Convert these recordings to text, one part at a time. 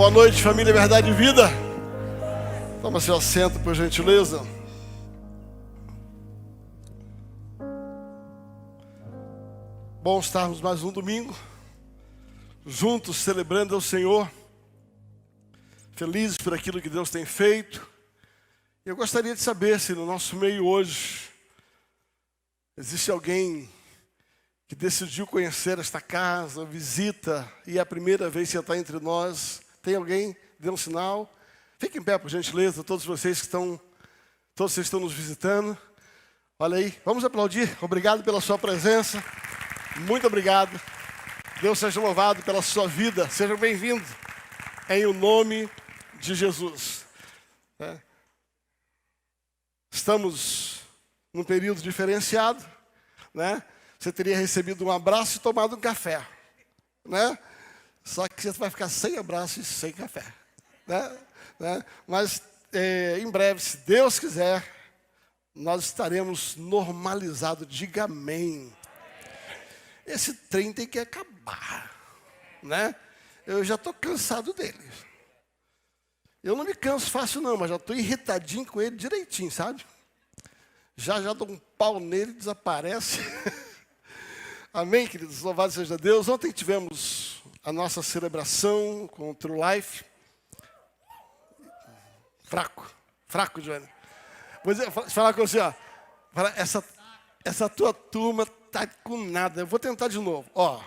Boa noite, família Verdade e Vida. Toma seu assento, por gentileza. Bom estarmos mais um domingo, juntos celebrando ao Senhor, felizes por aquilo que Deus tem feito. Eu gostaria de saber se no nosso meio hoje existe alguém que decidiu conhecer esta casa, visita, e é a primeira vez que está entre nós. Tem alguém? Dê um sinal. Fique em pé, por gentileza, todos vocês que estão nos visitando. Olha aí, vamos aplaudir. Obrigado pela sua presença. Muito obrigado. Deus seja louvado pela sua vida. Sejam bem-vindos. Em o nome de Jesus. Estamos num período diferenciado, né? Você teria recebido um abraço e tomado um café, né? Só que você vai ficar sem abraço e sem café, né? Mas em breve, se Deus quiser, nós estaremos normalizados. Diga amém. Esse trem tem que acabar, né? Eu já estou cansado dele. Eu não me canso fácil não, mas já estou irritadinho com ele direitinho, sabe? Já dou um pau nele, desaparece. Amém, queridos? Louvado seja Deus. Ontem tivemos a nossa celebração com o True Life. Fraco, Johnny. Vou falar com você, ó. Essa tua turma tá com nada. Eu vou tentar de novo. Ó,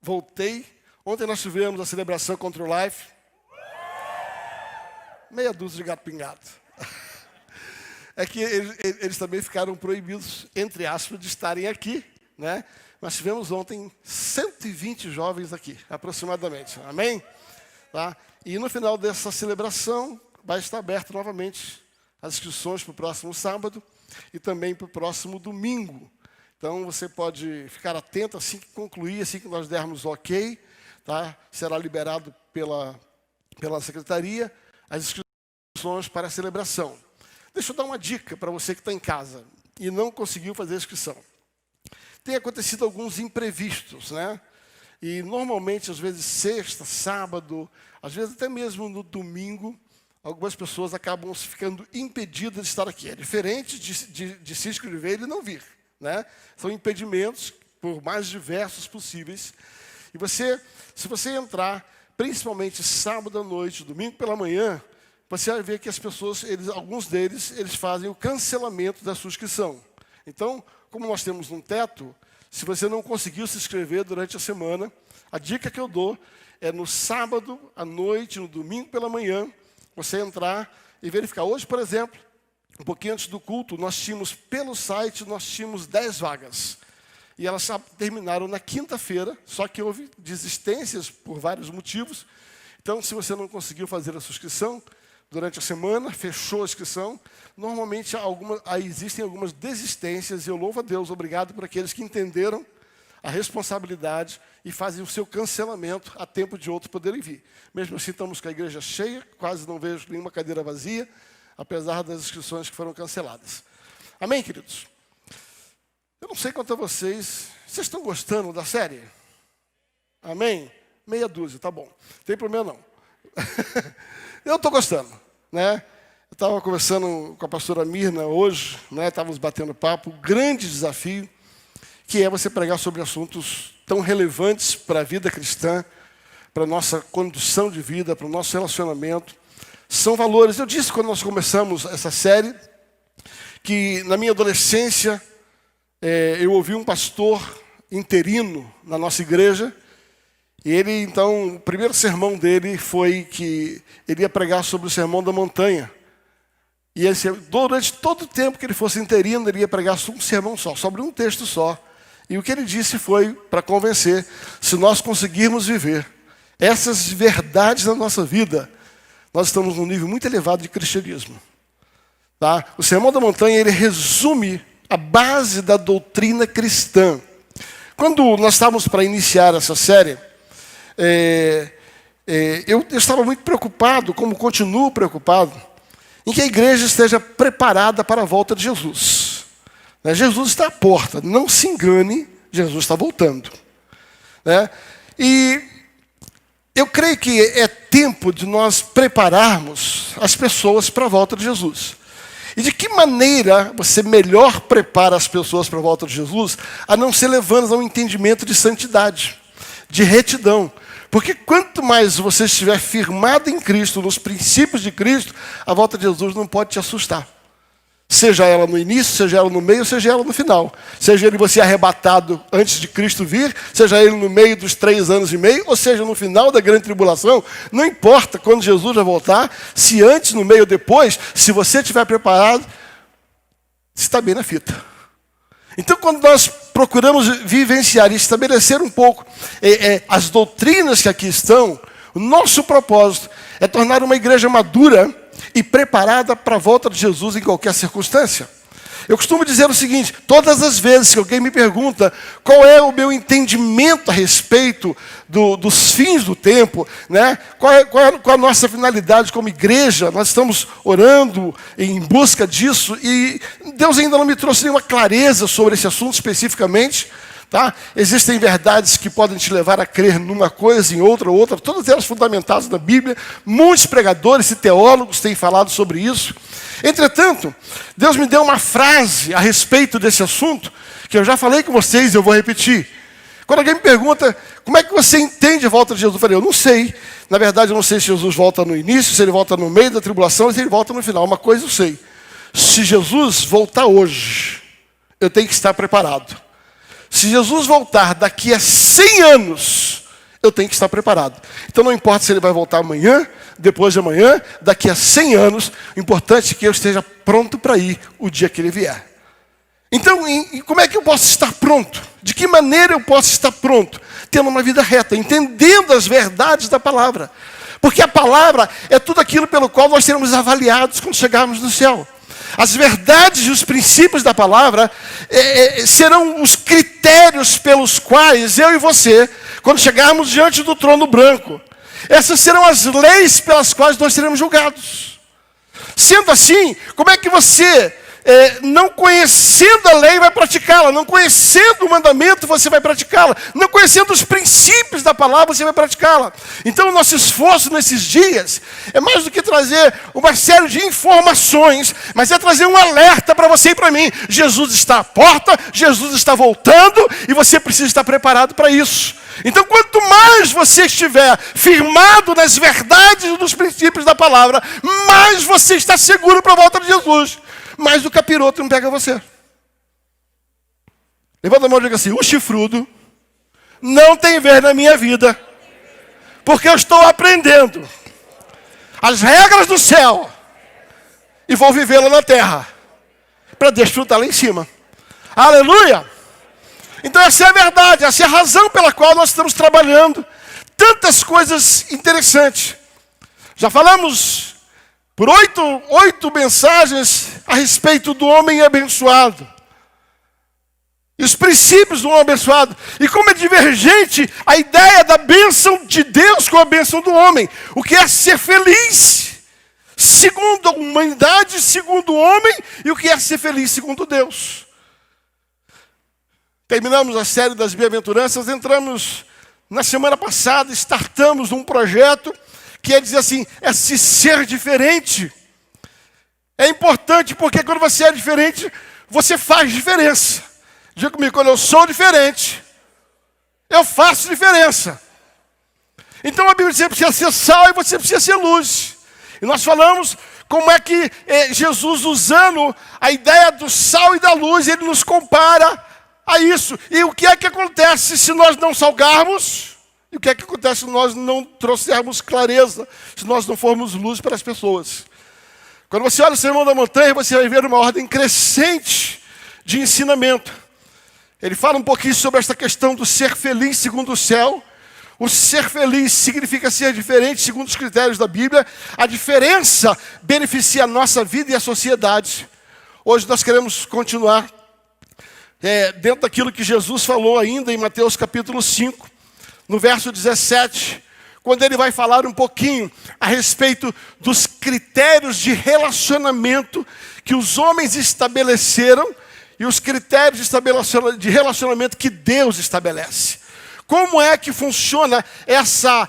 voltei. Ontem nós tivemos a celebração com o True Life. Meia dúzia de gato pingado. É que eles também ficaram proibidos, entre aspas, de estarem aqui, né? Nós tivemos ontem 120 jovens aqui, aproximadamente. Amém? Tá? E no final dessa celebração, vai estar aberto novamente as inscrições para o próximo sábado e também para o próximo domingo. Então, você pode ficar atento assim que concluir, assim que nós dermos o ok, tá? Será liberado pela secretaria as inscrições para a celebração. Deixa eu dar uma dica para você que está em casa e não conseguiu fazer a inscrição. Tem acontecido alguns imprevistos, né? E normalmente, às vezes, sexta, sábado, às vezes até mesmo no domingo, algumas pessoas acabam ficando impedidas de estar aqui. É diferente de se inscrever e não vir, né? São impedimentos, por mais diversos possíveis. E se você entrar, principalmente sábado à noite, domingo pela manhã, você vai ver que as pessoas, alguns deles, fazem o cancelamento da sua inscrição. Então, como nós temos um teto, se você não conseguiu se inscrever durante a semana, a dica que eu dou é no sábado à noite, no domingo pela manhã, você entrar e verificar. Hoje, por exemplo, um pouquinho antes do culto, nós tínhamos, pelo site, 10 vagas. E elas terminaram na quinta-feira, só que houve desistências por vários motivos. Então, se você não conseguiu fazer a sua inscrição durante a semana, fechou a inscrição, normalmente existem algumas desistências, e eu louvo a Deus, obrigado por aqueles que entenderam a responsabilidade e fazem o seu cancelamento a tempo de outros poderem vir. Mesmo assim, estamos com a igreja cheia, quase não vejo nenhuma cadeira vazia, apesar das inscrições que foram canceladas. Amém, queridos? Eu não sei quanto a vocês estão gostando da série? Amém? Meia dúzia, tá bom. Não tem problema não. Eu estou gostando, né? Eu estava conversando com a pastora Mirna hoje, né? Estávamos batendo papo. O grande desafio que é você pregar sobre assuntos tão relevantes para a vida cristã, para a nossa condução de vida, para o nosso relacionamento. São valores. Eu disse quando nós começamos essa série que na minha adolescência eu ouvi um pastor interino na nossa igreja. E ele, então, o primeiro sermão dele foi que ele ia pregar sobre o Sermão da Montanha. E durante todo o tempo que ele fosse interino, ele ia pregar um sermão só, sobre um texto só. E o que ele disse foi, para convencer, se nós conseguirmos viver essas verdades na nossa vida, nós estamos num nível muito elevado de cristianismo. Tá? O Sermão da Montanha, ele resume a base da doutrina cristã. Quando nós estávamos para iniciar essa série, eu estava muito preocupado, como continuo preocupado, em que a igreja esteja preparada para a volta de Jesus. Jesus está à porta, não se engane, Jesus está voltando. E Eu creio que é tempo de nós prepararmos as pessoas para a volta de Jesus. E de que maneira você melhor prepara as pessoas para a volta de Jesus, a não ser levando a um entendimento de santidade, de retidão. Porque quanto mais você estiver firmado em Cristo, nos princípios de Cristo, a volta de Jesus não pode te assustar. Seja ela no início, seja ela no meio, seja ela no final. Seja ele você arrebatado antes de Cristo vir, seja ele no meio dos 3 anos e meio, ou seja no final da grande tribulação, não importa quando Jesus vai voltar, se antes, no meio ou depois, se você estiver preparado, você está bem na fita. Então, quando nós procuramos vivenciar e estabelecer um pouco as doutrinas que aqui estão, o nosso propósito é tornar uma igreja madura e preparada para a volta de Jesus em qualquer circunstância. Eu costumo dizer o seguinte: todas as vezes que alguém me pergunta qual é o meu entendimento a respeito dos fins do tempo, né? qual é a nossa finalidade como igreja, nós estamos orando em busca disso, e Deus ainda não me trouxe nenhuma clareza sobre esse assunto especificamente. Tá? Existem verdades que podem te levar a crer numa coisa, em outra, todas elas fundamentadas na Bíblia. Muitos pregadores e teólogos têm falado sobre isso. Entretanto, Deus me deu uma frase a respeito desse assunto, que eu já falei com vocês e eu vou repetir. Quando alguém me pergunta, como é que você entende a volta de Jesus? Eu falei, eu não sei. Na verdade, eu não sei se Jesus volta no início, se ele volta no meio da tribulação, ou se ele volta no final. Uma coisa eu sei. Se Jesus voltar hoje, eu tenho que estar preparado. Se Jesus voltar daqui a 100 anos, eu tenho que estar preparado. Então não importa se ele vai voltar amanhã, depois de amanhã, daqui a 100 anos, o importante é que eu esteja pronto para ir o dia que ele vier. Então, como é que eu posso estar pronto? De que maneira eu posso estar pronto? Tendo uma vida reta, entendendo as verdades da palavra. Porque a palavra é tudo aquilo pelo qual nós seremos avaliados quando chegarmos no céu. As verdades e os princípios da palavra serão os critérios pelos quais eu e você, quando chegarmos diante do trono branco, essas serão as leis pelas quais nós seremos julgados. Sendo assim, como é que você, não conhecendo a lei, vai praticá-la? Não conhecendo o mandamento, você vai praticá-la. Não conhecendo os princípios da palavra, você vai praticá-la. Então, o nosso esforço nesses dias é mais do que trazer uma série de informações, mas é trazer um alerta para você e para mim. Jesus está à porta, Jesus está voltando, e você precisa estar preparado para isso. Então, quanto mais você estiver firmado nas verdades e nos princípios da palavra, mais você está seguro para a volta de Jesus. Mas o capiroto não pega você. Levanta a mão e diga assim: o chifrudo não tem vez na minha vida, porque eu estou aprendendo as regras do céu e vou vivê-la na terra, para desfrutar lá em cima. Aleluia! Então essa é a verdade, essa é a razão pela qual nós estamos trabalhando tantas coisas interessantes. Já falamos por 8 mensagens a respeito do homem abençoado. E os princípios do homem abençoado. E como é divergente a ideia da bênção de Deus com a bênção do homem. O que é ser feliz segundo a humanidade, segundo o homem, e o que é ser feliz segundo Deus. Terminamos a série das bem-aventuranças, entramos na semana passada, startamos um projeto que é dizer assim, é se ser diferente. É importante porque quando você é diferente, você faz diferença. Diga comigo, quando eu sou diferente, eu faço diferença. Então a Bíblia diz que você precisa ser sal e você precisa ser luz. E nós falamos como é que Jesus, usando a ideia do sal e da luz, ele nos compara a isso. E o que é que acontece se nós não salgarmos? E o que é que acontece se nós não trouxermos clareza, se nós não formos luz para as pessoas? Quando você olha o Sermão da Montanha, você vai ver uma ordem crescente de ensinamento. Ele fala um pouquinho sobre essa questão do ser feliz segundo o céu. O ser feliz significa ser diferente segundo os critérios da Bíblia. A diferença beneficia a nossa vida e a sociedade. Hoje nós queremos continuar dentro daquilo que Jesus falou ainda em Mateus capítulo 5. No verso 17, quando ele vai falar um pouquinho a respeito dos critérios de relacionamento que os homens estabeleceram e os critérios de relacionamento que Deus estabelece. como é que funciona essa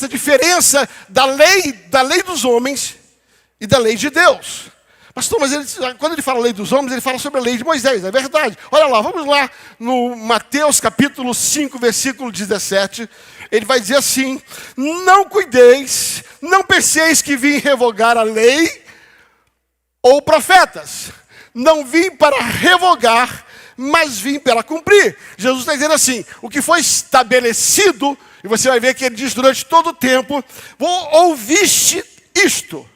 diferença da lei dos homens e da lei de Deus. Pastor, mas quando ele fala lei dos homens, ele fala sobre a lei de Moisés, é verdade. Olha lá, vamos lá no Mateus capítulo 5, versículo 17. Ele vai dizer assim: não cuideis, não penseis que vim revogar a lei ou profetas. Não vim para revogar, mas vim para cumprir. Jesus está dizendo assim, o que foi estabelecido, e você vai ver que ele diz durante todo o tempo: ouviste isto,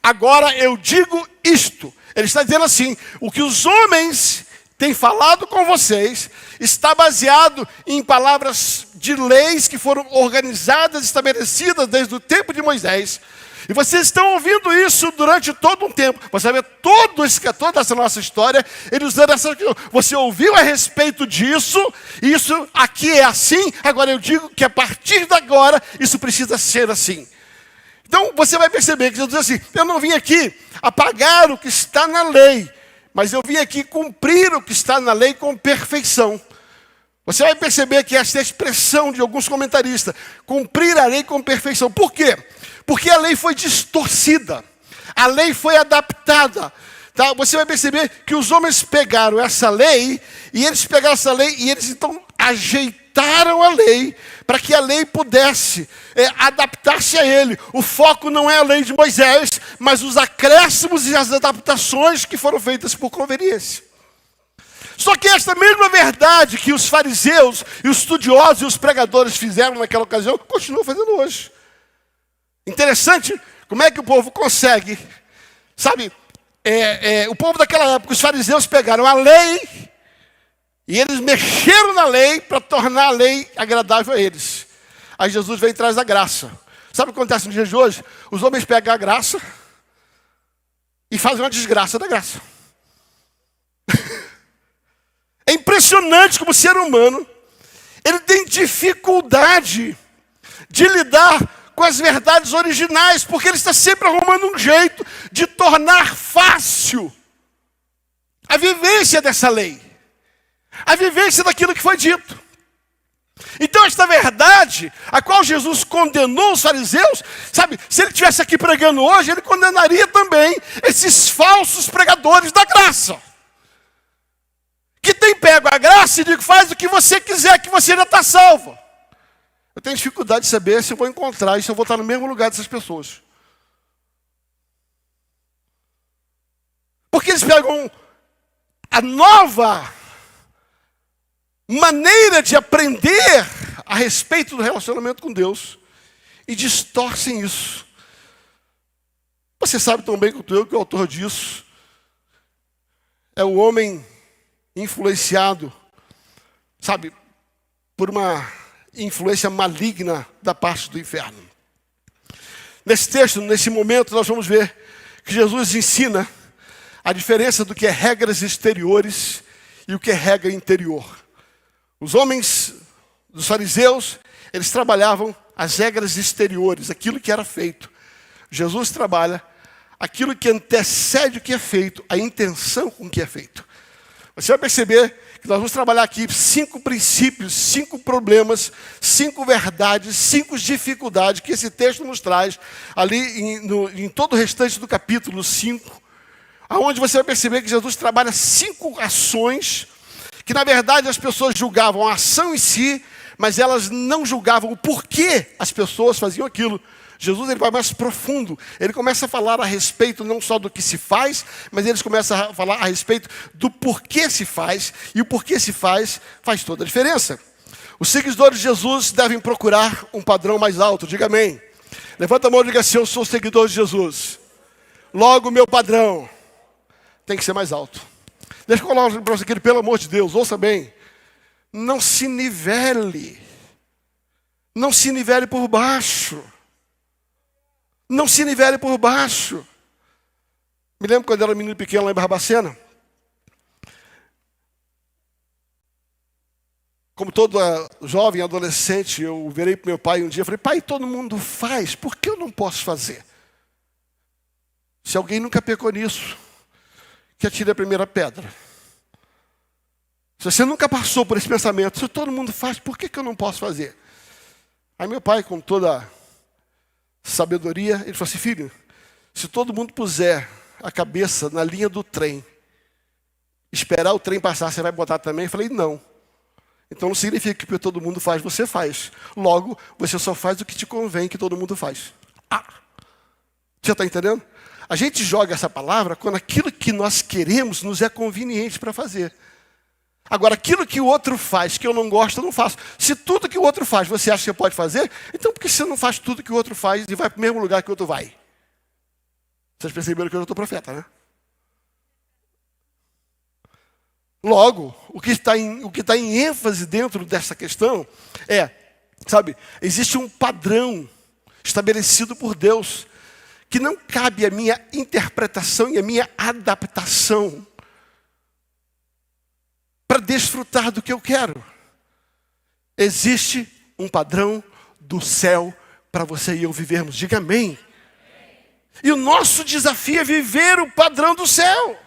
agora eu digo isto. Ele está dizendo assim, o que os homens têm falado com vocês está baseado em palavras de leis que foram organizadas, estabelecidas desde o tempo de Moisés. E vocês estão ouvindo isso durante todo um tempo. Você vai ver toda essa nossa história, ele usando essa... Você ouviu a respeito disso, isso aqui é assim, agora eu digo que a partir de agora, isso precisa ser assim. Então, você vai perceber que Jesus diz assim, eu não vim aqui apagar o que está na lei, mas eu vim aqui cumprir o que está na lei com perfeição. Você vai perceber que essa é a expressão de alguns comentaristas, cumprir a lei com perfeição. Por quê? Porque a lei foi distorcida, a lei foi adaptada. Tá? Você vai perceber que os homens pegaram essa lei, e eles pegaram essa lei, e eles então ajeitaram a lei, para que a lei pudesse adaptar-se a ele. O foco não é a lei de Moisés, mas os acréscimos e as adaptações que foram feitas por conveniência. Só que esta mesma verdade que os fariseus, e os estudiosos e os pregadores fizeram naquela ocasião, continuam fazendo hoje. Interessante como é que o povo consegue, sabe, o povo daquela época, os fariseus pegaram a lei e eles mexeram na lei para tornar a lei agradável a eles. Aí Jesus vem e traz a graça. Sabe o que acontece no dia de hoje? Os homens pegam a graça e fazem uma desgraça da graça. É impressionante como o ser humano, ele tem dificuldade de lidar com as verdades originais, porque ele está sempre arrumando um jeito de tornar fácil a vivência dessa lei, a vivência daquilo que foi dito. Então esta verdade, a qual Jesus condenou os fariseus, sabe, se ele estivesse aqui pregando hoje, ele condenaria também esses falsos pregadores da graça, que tem pego a graça e digo, faz o que você quiser, que você já está salvo. Eu tenho dificuldade de saber se eu vou encontrar e se eu vou estar no mesmo lugar dessas pessoas. Porque eles pegam a nova maneira de aprender a respeito do relacionamento com Deus e distorcem isso. Você sabe tão bem quanto eu que o autor disso é o homem influenciado, sabe, por uma influência maligna da parte do inferno. Nesse texto, nesse momento, nós vamos ver que Jesus ensina a diferença do que é regras exteriores e o que é regra interior. Os homens dos fariseus, eles trabalhavam as regras exteriores, aquilo que era feito. Jesus trabalha aquilo que antecede o que é feito, a intenção com que é feito. Você vai perceber que nós vamos trabalhar aqui 5 princípios, 5 problemas, 5 verdades, 5 dificuldades que esse texto nos traz ali em todo o restante do capítulo 5, aonde você vai perceber que Jesus trabalha 5 ações que na verdade as pessoas julgavam a ação em si, mas elas não julgavam o porquê as pessoas faziam aquilo. Jesus ele vai mais profundo, ele começa a falar a respeito não só do que se faz, mas ele começa a falar a respeito do porquê se faz, e o porquê se faz toda a diferença. Os seguidores de Jesus devem procurar um padrão mais alto, diga amém. Levanta a mão e diga assim, eu sou seguidor de Jesus. Logo o meu padrão tem que ser mais alto. Deixa eu falar para você aqui, pelo amor de Deus, ouça bem. Não se nivele por baixo. Não se nivele por baixo. Me lembro quando eu era menino pequeno lá em Barbacena. Como todo jovem, adolescente, eu virei para meu pai um dia e falei, pai, todo mundo faz, por que eu não posso fazer? Se alguém nunca pecou nisso, que atire a primeira pedra. Se você nunca passou por esse pensamento, se todo mundo faz, por que eu não posso fazer? Aí meu pai, com toda sabedoria, ele falou assim, filho, se todo mundo puser a cabeça na linha do trem, esperar o trem passar, você vai botar também? Eu falei, não. Então não significa que todo mundo faz, você faz. Logo, você só faz o que te convém que todo mundo faz. Você está entendendo? A gente joga essa palavra quando aquilo que nós queremos nos é conveniente para fazer. Agora, aquilo que o outro faz, que eu não gosto, eu não faço. Se tudo que o outro faz, você acha que você pode fazer, então por que você não faz tudo que o outro faz e vai para o mesmo lugar que o outro vai? Vocês perceberam que eu já estou profeta, né? Logo, o que está em ênfase dentro dessa questão é, sabe, existe um padrão estabelecido por Deus que não cabe a minha interpretação e a minha adaptação para desfrutar do que eu quero. Existe um padrão do céu para você e eu vivermos. Diga amém. E o nosso desafio é viver o padrão do céu.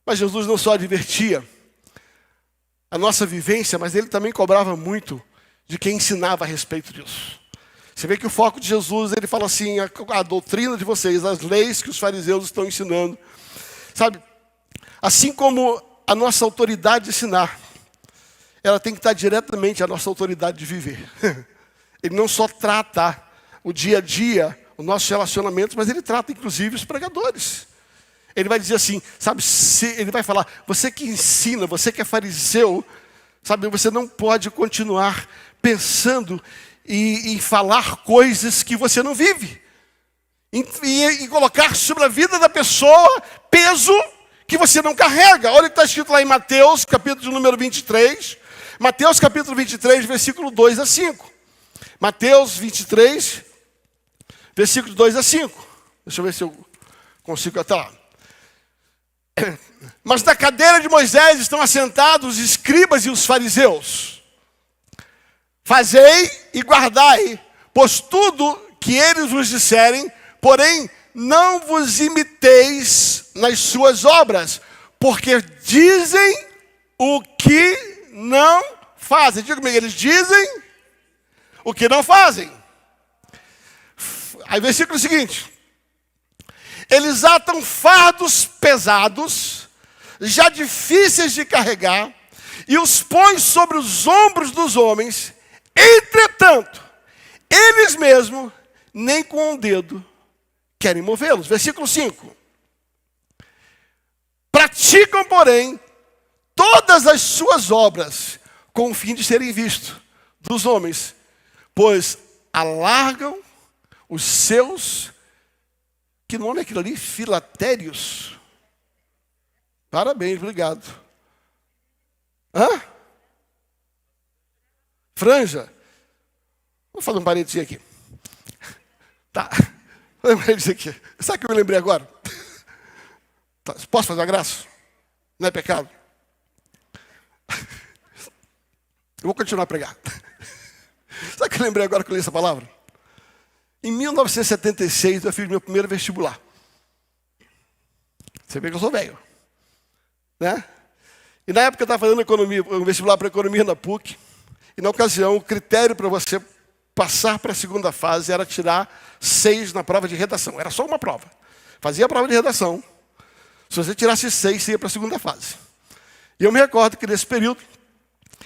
Mas Jesus não só advertia a nossa vivência, mas ele também cobrava muito de quem ensinava a respeito disso. Você vê que o foco de Jesus, ele fala assim, a doutrina de vocês, as leis que os fariseus estão ensinando. Sabe, assim como a nossa autoridade de ensinar, ela tem que estar diretamente à nossa autoridade de viver. Ele não só trata o dia a dia, os nossos relacionamentos, mas ele trata inclusive os pregadores. Ele vai dizer assim, sabe, ele vai falar, você que ensina, você que é fariseu, sabe, você não pode continuar pensando e falar coisas que você não vive. E colocar sobre a vida da pessoa peso que você não carrega. Olha o que está escrito lá em Mateus, capítulo número 23. Mateus, capítulo 23, versículo 2 a 5. Mateus 23, versículo 2 a 5. Deixa eu ver se eu consigo até lá. Mas na cadeira de Moisés estão assentados os escribas e os fariseus. Fazei e guardai, pois tudo que eles vos disserem, porém não vos imiteis nas suas obras, porque dizem o que não fazem. Diga comigo, eles dizem o que não fazem. Aí versículo seguinte. Eles atam fardos pesados, já difíceis de carregar, e os põem sobre os ombros dos homens. Entretanto, eles mesmos, nem com um dedo, querem movê-los. Versículo 5. Praticam, porém, todas as suas obras, com o fim de serem vistos dos homens, pois alargam os seus, que nome é aquilo ali? Filatérios. Parabéns, obrigado. Hã? Franja. Vou fazer um parênteses aqui. Tá. Vou fazer um parênteses aqui. Sabe o que eu me lembrei agora? Tá. Posso fazer uma graça? Não é pecado? Eu vou continuar a pregar. Sabe o que eu lembrei agora que eu li essa palavra? Em 1976, eu fiz meu primeiro vestibular. Você vê que eu sou velho. Né? E na época eu estava fazendo economia, um vestibular para economia na PUC. E na ocasião, o critério para você passar para a segunda fase era tirar 6 na prova de redação. Era só uma prova. Fazia a prova de redação. Se você tirasse 6, você ia para a segunda fase. E eu me recordo que nesse período,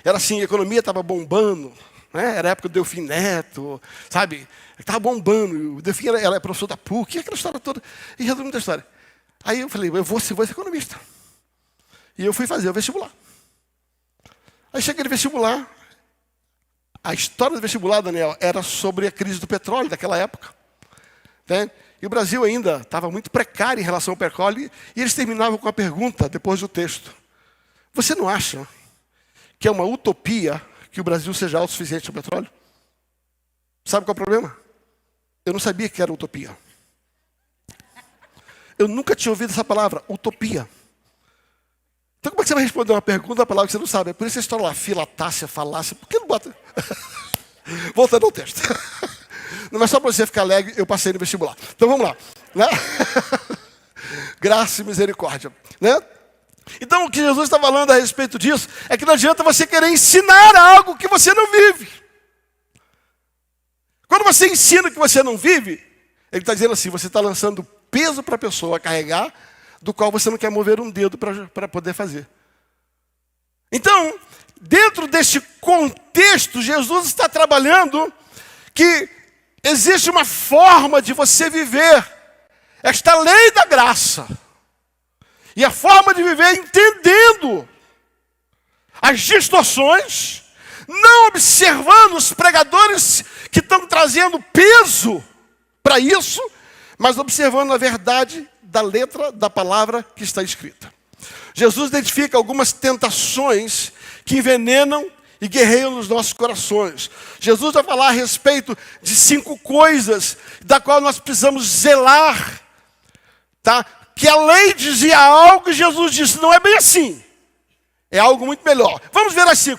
era assim, a economia estava bombando. Né? Era a época do Delfim Neto, sabe? Estava bombando. O Delfim ela é professor da PUC, aquela história toda. E resumindo a história. Aí eu falei, eu vou ser economista. E eu fui fazer o vestibular. Aí cheguei no vestibular. A história do vestibular, Daniel, era sobre a crise do petróleo daquela época. Né? E o Brasil ainda estava muito precário em relação ao petróleo. E eles terminavam com a pergunta, depois do texto. Você não acha que é uma utopia que o Brasil seja autossuficiente no petróleo? Sabe qual é o problema? Eu não sabia que era utopia. Eu nunca tinha ouvido essa palavra, utopia. Então como é que você vai responder uma pergunta, uma palavra que você não sabe? É por isso a história lá, filatácia, falácia. Por que não bota? Voltando ao texto. Não é só para você ficar alegre, eu passei no vestibular. Então vamos lá. Né? Graça e misericórdia. Né? Então, o que Jesus está falando a respeito disso é que não adianta você querer ensinar algo que você não vive. Quando você ensina o que você não vive, ele está dizendo assim, você está lançando peso para a pessoa carregar, do qual você não quer mover um dedo para poder fazer. Então, dentro deste contexto, Jesus está trabalhando que existe uma forma de você viver esta lei da graça. E a forma de viver entendendo as distorções, não observando os pregadores que estão trazendo peso para isso, mas observando a verdade da letra da palavra que está escrita. Jesus identifica algumas tentações que envenenam e guerreiam nos nossos corações. Jesus vai falar a respeito de 5 coisas da qual nós precisamos zelar, tá? Que a lei dizia algo e Jesus disse, não é bem assim. É algo muito melhor. Vamos ver as 5.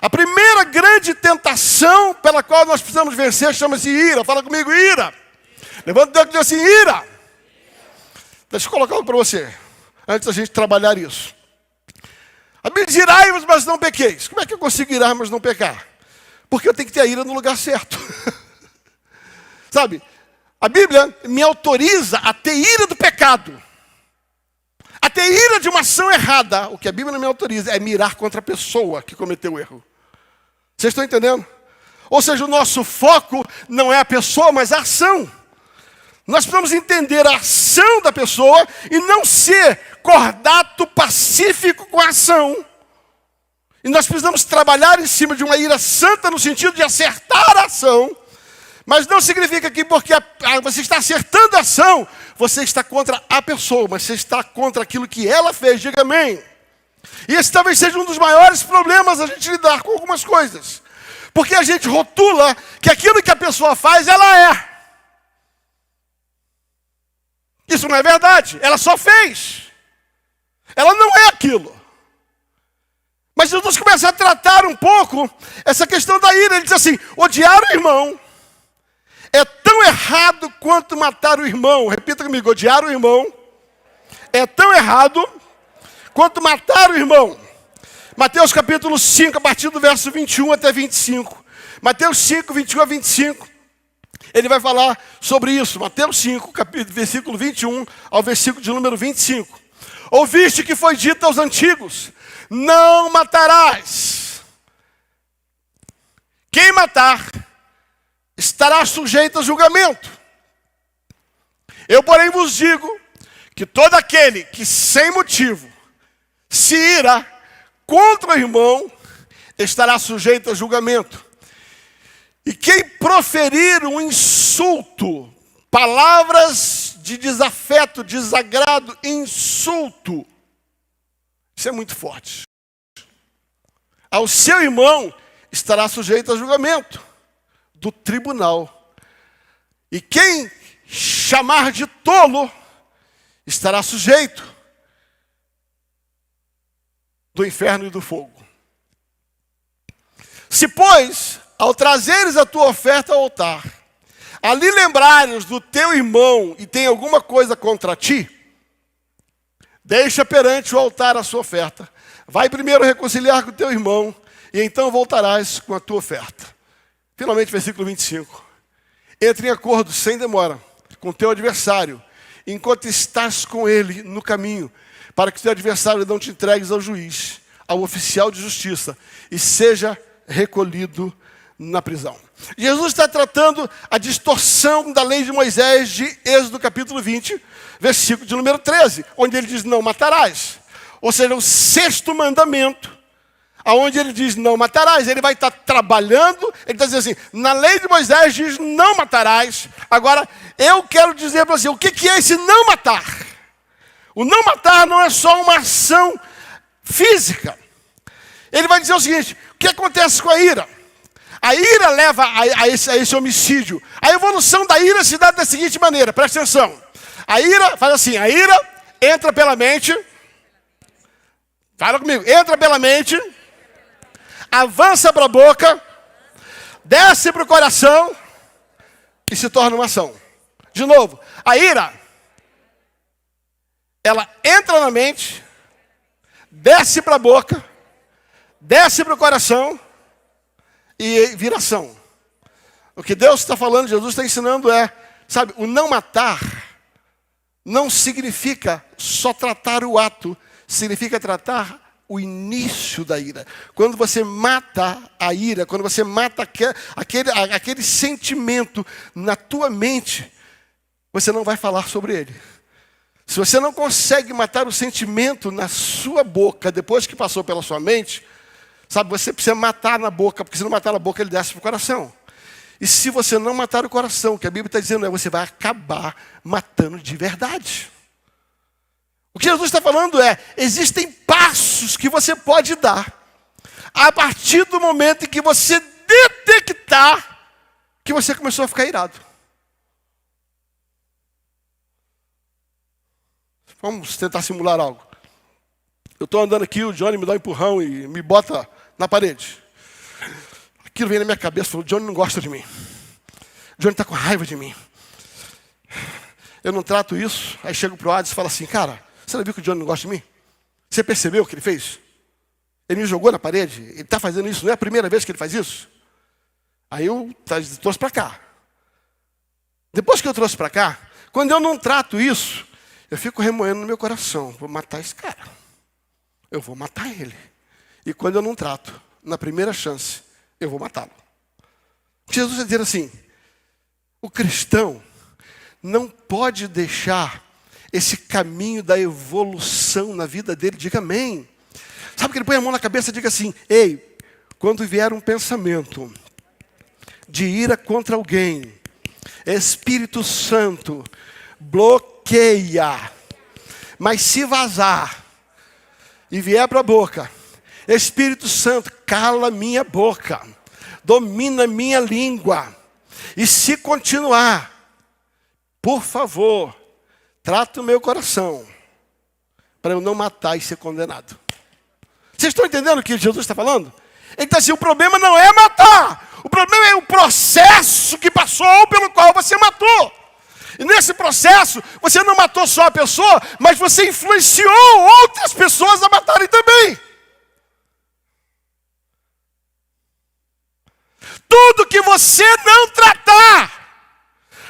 A primeira grande tentação pela qual nós precisamos vencer chama-se ira. Fala comigo, ira. Levanta o dedo e diz assim, ira. Deixa eu colocar algo para você, antes da gente trabalhar isso. A Bíblia diz, irai-vos, mas não pequeis. Como é que eu consigo irar, mas não pecar? Porque eu tenho que ter a ira no lugar certo. Sabe, a Bíblia me autoriza a ter ira do pecado. A ter ira de uma ação errada. O que a Bíblia não me autoriza é mirar contra a pessoa que cometeu o erro. Vocês estão entendendo? Ou seja, o nosso foco não é a pessoa, mas a ação. Nós precisamos entender a ação da pessoa e não ser cordato pacífico com a ação. E nós precisamos trabalhar em cima de uma ira santa no sentido de acertar a ação. Mas não significa que porque você está acertando a ação, você está contra a pessoa, mas você está contra aquilo que ela fez. Diga amém. E esse talvez seja um dos maiores problemas a gente lidar com algumas coisas. Porque a gente rotula que aquilo que a pessoa faz, ela é. Isso não é verdade, ela só fez. Ela não é aquilo. Mas Jesus começa a tratar um pouco essa questão da ira. Ele diz assim, odiar o irmão é tão errado quanto matar o irmão. Repita comigo, odiar o irmão é tão errado quanto matar o irmão. Mateus capítulo 5, a partir do verso 21 até 25. Mateus 5, 21 a 25. Ele vai falar sobre isso. Mateus 5, versículo 21 ao versículo de número 25. Ouviste que foi dito aos antigos, não matarás. Quem matar estará sujeito a julgamento. Eu, porém, vos digo que todo aquele que sem motivo se ira contra o irmão estará sujeito a julgamento. E quem proferir um insulto, palavras de desafeto, desagrado, insulto, isso é muito forte, ao seu irmão estará sujeito a julgamento do tribunal. E quem chamar de tolo estará sujeito do inferno e do fogo. Se, pois, ao trazeres a tua oferta ao altar, ali lembrares do teu irmão e tem alguma coisa contra ti, deixa perante o altar a sua oferta. Vai primeiro reconciliar com o teu irmão e então voltarás com a tua oferta. Finalmente, versículo 25. Entre em acordo sem demora com o teu adversário, enquanto estás com ele no caminho, para que o teu adversário não te entregues ao juiz, ao oficial de justiça, e seja recolhido na prisão. Jesus está tratando a distorção da lei de Moisés de Êxodo capítulo 20, versículo de número 13, onde ele diz não matarás. Ou seja, o 6º mandamento, aonde ele diz não matarás. Ele vai estar trabalhando, ele está dizendo assim, na lei de Moisés diz não matarás. Agora, eu quero dizer para você, o que é esse não matar? O não matar não é só uma ação física. Ele vai dizer o seguinte, o que acontece com a ira? A ira leva a esse homicídio. A evolução da ira se dá da seguinte maneira, presta atenção. A ira, faz assim, a ira entra pela mente, fala comigo, entra pela mente, avança para a boca, desce para o coração e se torna uma ação. De novo, a ira, ela entra na mente, desce para a boca, desce para o coração e vira ação. O que Deus está falando, Jesus está ensinando sabe, o não matar não significa só tratar o ato, significa tratar o início da ira. Quando você mata a ira, quando você mata aquele sentimento na tua mente, você não vai falar sobre ele. Se você não consegue matar o sentimento na sua boca, depois que passou pela sua mente, sabe, você precisa matar na boca, porque se não matar na boca, ele desce para o coração. E se você não matar o coração, o que a Bíblia está dizendo você vai acabar matando de verdade. O que Jesus está falando existem passos que você pode dar, a partir do momento em que você detectar que você começou a ficar irado. Vamos tentar simular algo. Eu estou andando aqui, o Johnny me dá um empurrão e me bota na parede. Aquilo vem na minha cabeça, falou, o Johnny não gosta de mim. O Johnny está com raiva de mim. Eu não trato isso, aí chego pro Ades e falo assim, cara, você não viu que o Johnny não gosta de mim? Você percebeu o que ele fez? Ele me jogou na parede, ele está fazendo isso, não é a primeira vez que ele faz isso? Aí eu trouxe para cá. Depois que eu trouxe para cá, quando eu não trato isso, eu fico remoendo no meu coração, vou matar esse cara. Eu vou matar ele. E quando eu não trato, na primeira chance, eu vou matá-lo. Jesus vai dizer assim, o cristão não pode deixar esse caminho da evolução na vida dele. Diga amém. Sabe que ele põe a mão na cabeça e diga assim, ei, quando vier um pensamento de ira contra alguém, Espírito Santo, bloqueia. Mas se vazar e vier para a boca, Espírito Santo, cala minha boca, domina minha língua. E se continuar, por favor, trata o meu coração, para eu não matar e ser condenado. Vocês estão entendendo o que Jesus está falando? Ele está assim, o problema não é matar, o problema é o processo que passou pelo qual você matou. E nesse processo, você não matou só a pessoa, mas você influenciou outras pessoas a matarem também. Tudo que você não tratar,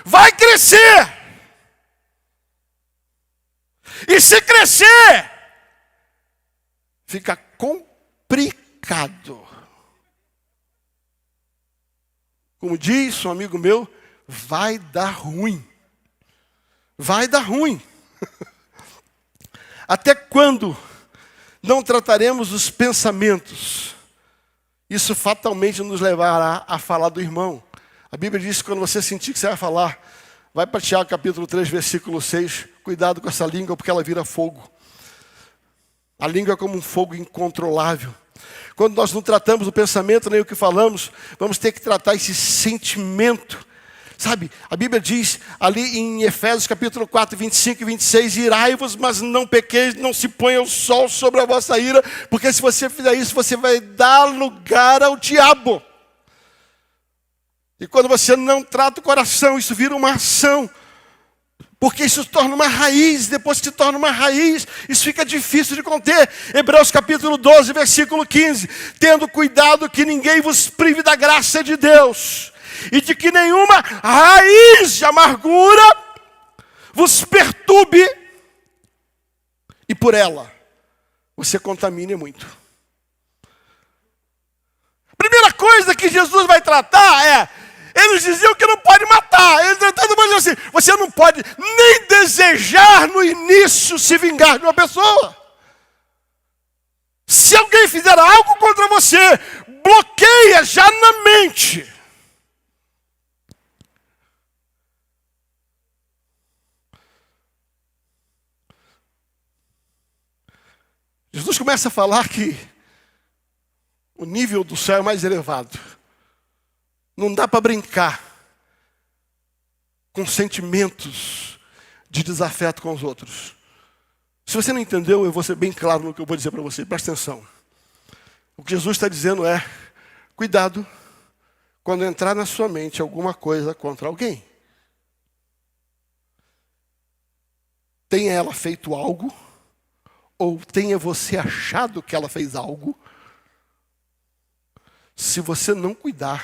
vai crescer. E se crescer, fica complicado. Como diz um amigo meu, vai dar ruim. Vai dar ruim. Até quando não trataremos os pensamentos? Isso fatalmente nos levará a falar do irmão. A Bíblia diz que quando você sentir que você vai falar, vai para Tiago capítulo 3, versículo 6. Cuidado com essa língua, porque ela vira fogo. A língua é como um fogo incontrolável. Quando nós não tratamos o pensamento, nem o que falamos, vamos ter que tratar esse sentimento. Sabe, a Bíblia diz ali em Efésios capítulo 4, 25 e 26, irai-vos, mas não pequeis, não se ponha o sol sobre a vossa ira, porque se você fizer isso, você vai dar lugar ao diabo. E quando você não trata o coração, isso vira uma ação, porque isso se torna uma raiz, depois que se torna uma raiz, isso fica difícil de conter. Hebreus capítulo 12, versículo 15, tendo cuidado que ninguém vos prive da graça de Deus, e de que nenhuma raiz de amargura vos perturbe, e por ela você contamine muito. A primeira coisa que Jesus vai tratar eles diziam que não pode matar. Ele tratando mais assim, você não pode nem desejar no início se vingar de uma pessoa. Se alguém fizer algo contra você, bloqueia já na mente. Jesus começa a falar que o nível do céu é mais elevado. Não dá para brincar com sentimentos de desafeto com os outros. Se você não entendeu, eu vou ser bem claro no que eu vou dizer para você. Presta atenção. O que Jesus está dizendo é, cuidado quando entrar na sua mente alguma coisa contra alguém. Tenha ela feito algo, ou tenha você achado que ela fez algo, se você não cuidar,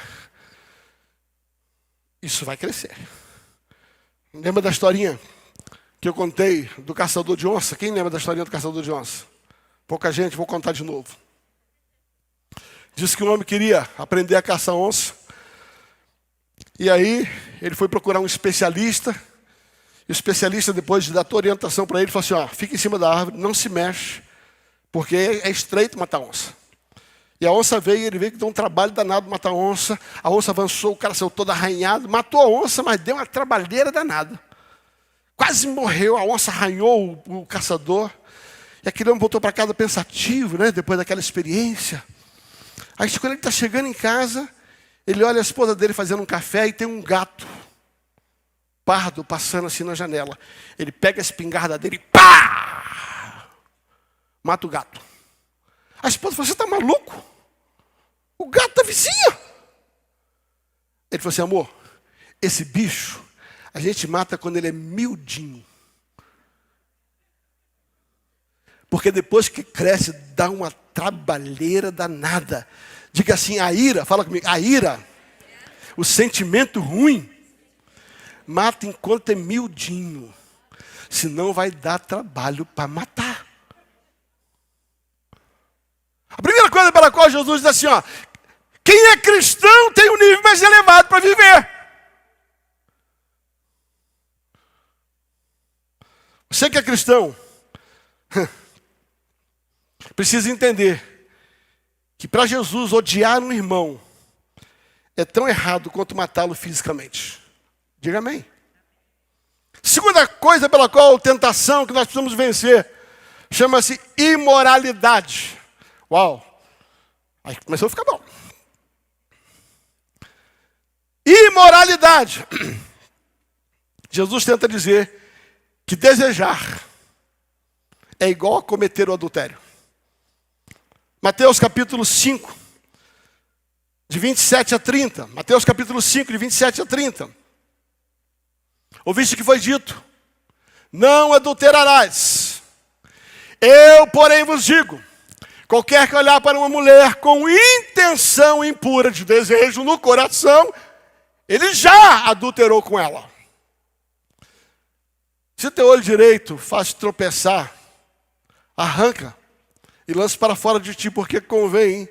isso vai crescer. Lembra da historinha que eu contei do caçador de onça? Quem lembra da historinha do caçador de onça? Pouca gente, vou contar de novo. Disse que um homem queria aprender a caçar onça. E aí, ele foi procurar um especialista. E o especialista, depois de dar toda a orientação para ele, falou assim, ó, fica em cima da árvore, não se mexe, porque é estreito matar onça. E a onça veio, ele veio que deu um trabalho danado matar a onça. A onça avançou, o cara saiu todo arranhado, matou a onça, mas deu uma trabalheira danada. Quase morreu, a onça arranhou o caçador. E aquele homem voltou para casa pensativo, né, depois daquela experiência. Aí quando ele está chegando em casa, ele olha a esposa dele fazendo um café e tem um gato pardo passando assim na janela. Ele pega a espingarda dele e pá! Mata o gato. A esposa falou, você está maluco? O gato da vizinha. Ele falou assim, amor, esse bicho a gente mata quando ele é miudinho. Porque depois que cresce, dá uma trabalheira danada. Diga assim, a ira, fala comigo, a ira, o sentimento ruim, mata enquanto é miudinho. Senão vai dar trabalho para matar. A primeira coisa pela qual Jesus diz assim, ó, quem é cristão tem um nível mais elevado para viver. Você que é cristão, precisa entender que para Jesus odiar um irmão é tão errado quanto matá-lo fisicamente. Diga amém. Segunda coisa pela qual tentação que nós precisamos vencer chama-se imoralidade. Uau! Aí começou a ficar bom. Imoralidade. Jesus tenta dizer que desejar é igual a cometer o adultério. Mateus capítulo 5, de 27 a 30. Mateus capítulo 5, de 27 a 30. Ouviste o que foi dito? Não adulterarás. Eu, porém, vos digo, qualquer que olhar para uma mulher com intenção impura de desejo no coração, ele já adulterou com ela. Se o teu olho direito faz tropeçar, arranca e lança para fora de ti, porque convém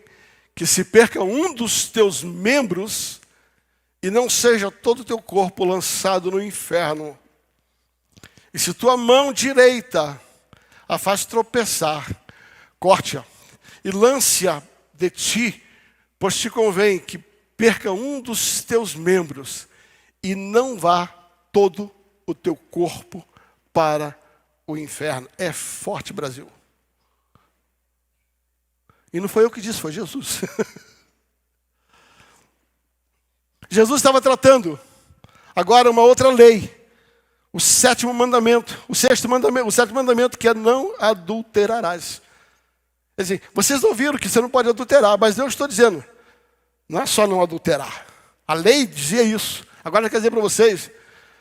que se perca um dos teus membros e não seja todo o teu corpo lançado no inferno. E se tua mão direita a faz tropeçar, corte-a e lance-a de ti, pois te convém que perca um dos teus membros e não vá todo o teu corpo para o inferno. É forte, Brasil. E não foi eu que disse, foi Jesus. Jesus estava tratando agora uma outra lei. O sétimo mandamento. O sétimo mandamento que é não adulterarás. Quer dizer, vocês ouviram que você não pode adulterar, mas eu estou dizendo, não é só não adulterar. A lei dizia isso. Agora eu quero dizer para vocês,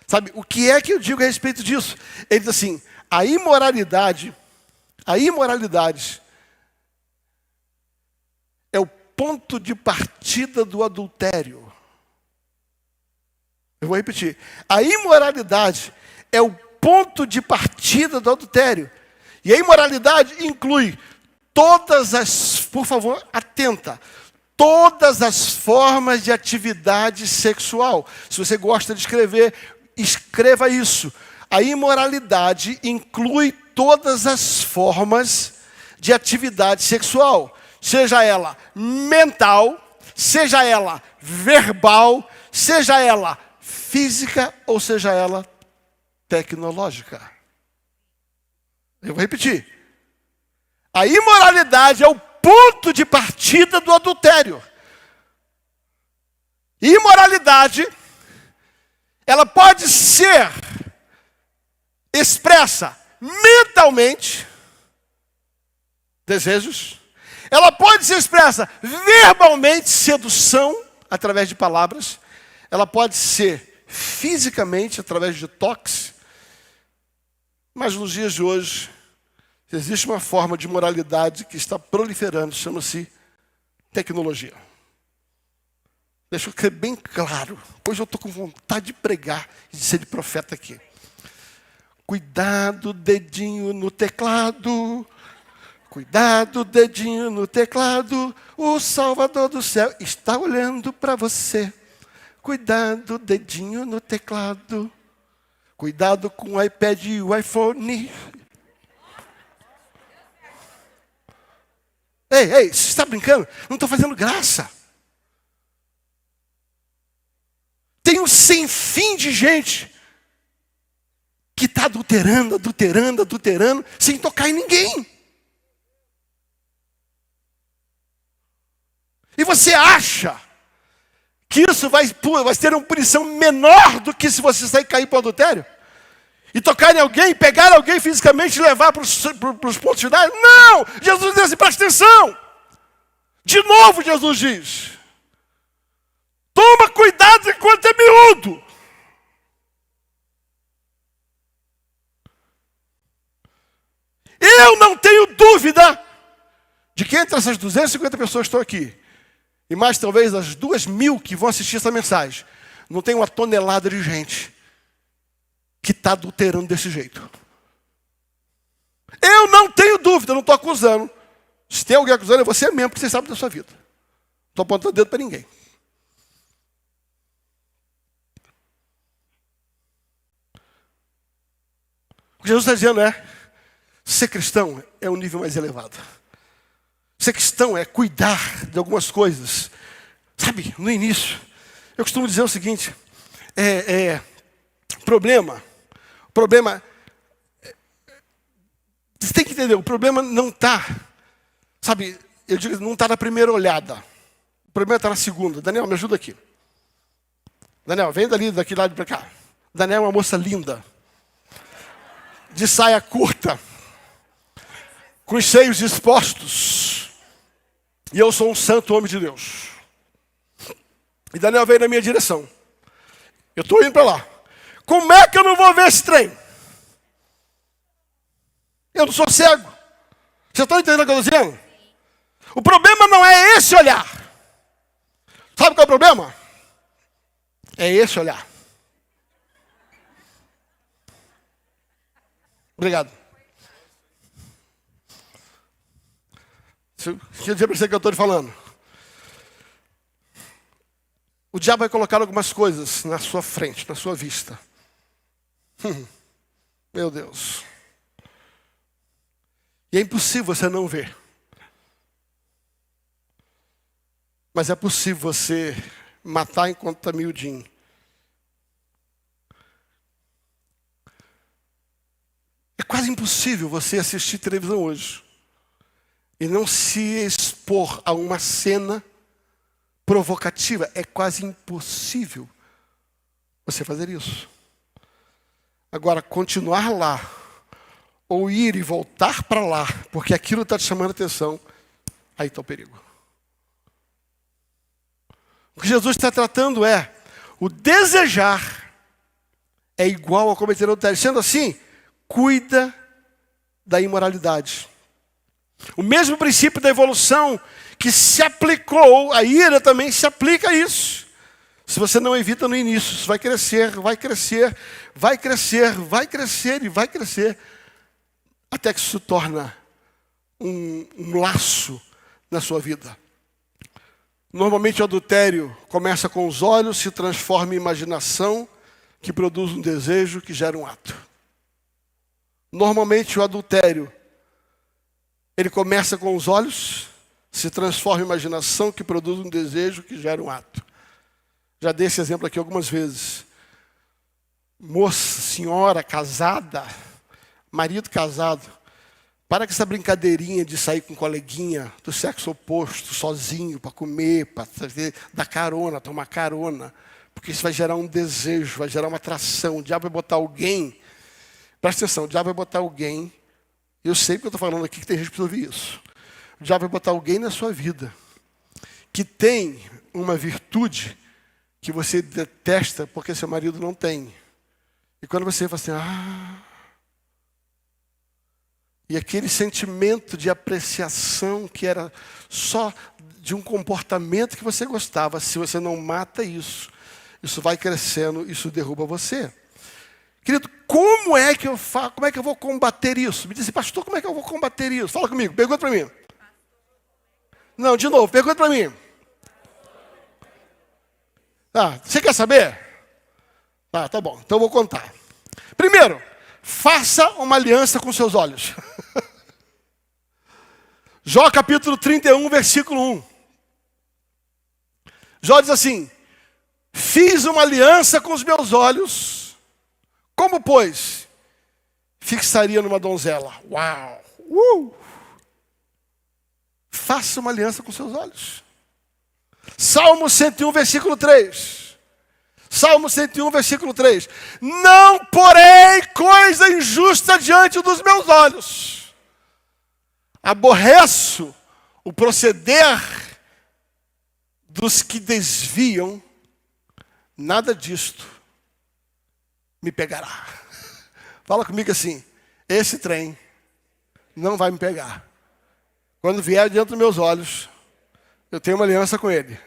sabe, o que é que eu digo a respeito disso? Ele diz assim, a imoralidade é o ponto de partida do adultério. Eu vou repetir. A imoralidade é o ponto de partida do adultério. E a imoralidade inclui todas as, por favor, atenta, todas as formas de atividade sexual. Se você gosta de escrever, escreva isso. A imoralidade inclui todas as formas de atividade sexual. Seja ela mental, seja ela verbal, seja ela física ou seja ela tecnológica. Eu vou repetir. A imoralidade é o ponto de partida do adultério. Imoralidade, ela pode ser expressa mentalmente, desejos. Ela pode ser expressa verbalmente, sedução, através de palavras. Ela pode ser fisicamente, através de toques. Mas nos dias de hoje, Existe uma forma de moralidade que está proliferando, chama-se tecnologia. Deixa eu ser bem claro. Hoje eu estou com vontade de pregar e de ser de profeta aqui. Cuidado, dedinho no teclado. Cuidado, dedinho no teclado. O Salvador do céu está olhando para você. Cuidado, dedinho no teclado. Cuidado com o iPad e o iPhone. Ei, você está brincando? Não estou fazendo graça. Tem um sem fim de gente que está adulterando, sem tocar em ninguém. E você acha que isso vai ter uma punição menor do que se você sair e cair para o adultério? E tocar em alguém, pegar alguém fisicamente e levar para os pontos finais? Não! Jesus diz assim, presta atenção. De novo Jesus diz, toma cuidado enquanto é miúdo. Eu não tenho dúvida de que entre essas 250 pessoas que estão aqui, e mais talvez as 2.000 que vão assistir essa mensagem, não tem uma tonelada de gente que está adulterando desse jeito. Eu não tenho dúvida, não estou acusando. Se tem alguém acusando, é você mesmo, porque você sabe da sua vida. Não estou apontando o dedo para ninguém. O que Jesus está dizendo é, ser cristão é um nível mais elevado. Ser cristão é cuidar de algumas coisas. Sabe, no início, eu costumo dizer o seguinte, problema, você tem que entender, o problema não está, sabe, eu digo, não está na primeira olhada. O problema está na segunda. Daniel, me ajuda aqui. Daniel, vem daqui lado para cá. Daniel é uma moça linda, de saia curta, com os seios expostos. E eu sou um santo homem de Deus. E Daniel veio na minha direção. Eu estou indo para lá. Como é que eu não vou ver esse trem? Eu não sou cego. Vocês estão entendendo o que eu estou dizendo? O problema não é esse olhar. Sabe qual é o problema? É esse olhar. Obrigado. Quer dizer para você que eu estou te falando? O diabo vai colocar algumas coisas na sua frente, na sua vista. Meu Deus. E é impossível você não ver. Mas é possível você matar enquanto está miudinho. É quase impossível você assistir televisão hoje e não se expor a uma cena provocativa. É quase impossível você fazer isso. Agora, continuar lá, ou ir e voltar para lá, porque aquilo está te chamando a atenção, aí está o perigo. O que Jesus está tratando é, o desejar é igual a cometer adultério. Sendo assim, cuida da imoralidade. O mesmo princípio da evolução que se aplicou, a ira também se aplica a isso. Se você não evita no início, isso vai crescer, vai crescer, vai crescer, vai crescer e vai crescer, até que isso se torna um laço na sua vida. Normalmente o adultério começa com os olhos, se transforma em imaginação, que produz um desejo que gera um ato. Normalmente o adultério, ele começa com os olhos, se transforma em imaginação, que produz um desejo que gera um ato. Já dei esse exemplo aqui algumas vezes. Moça, senhora, casada, marido casado, para com essa brincadeirinha de sair com um coleguinha do sexo oposto, sozinho, para comer, para dar carona, tomar carona. Porque isso vai gerar um desejo, vai gerar uma atração. O diabo vai botar alguém, presta atenção, o diabo vai botar alguém, eu sei porque eu estou falando aqui que tem gente que precisa ouvir isso. O diabo vai botar alguém na sua vida que tem uma virtude que você detesta porque seu marido não tem. E quando você fala assim, E aquele sentimento de apreciação que era só de um comportamento que você gostava, se você não mata isso, isso vai crescendo, isso derruba você. Querido, como é que eu faço? Como é que eu vou combater isso? Me diz assim, pastor, como é que eu vou combater isso? Fala comigo, pergunta para mim. Não, de novo, pergunta para mim. Você quer saber? Tá bom, então eu vou contar. Primeiro, faça uma aliança com seus olhos. Jó capítulo 31, versículo 1. Jó diz assim: fiz uma aliança com os meus olhos, como, pois, fixaria numa donzela? Uau! Faça uma aliança com seus olhos. Salmo 101, versículo 3. Salmo 101, versículo 3. Não porei coisa injusta diante dos meus olhos. Aborreço o proceder dos que desviam, nada disto me pegará. Fala comigo assim, esse trem não vai me pegar. Quando vier diante dos meus olhos, eu tenho uma aliança com ele.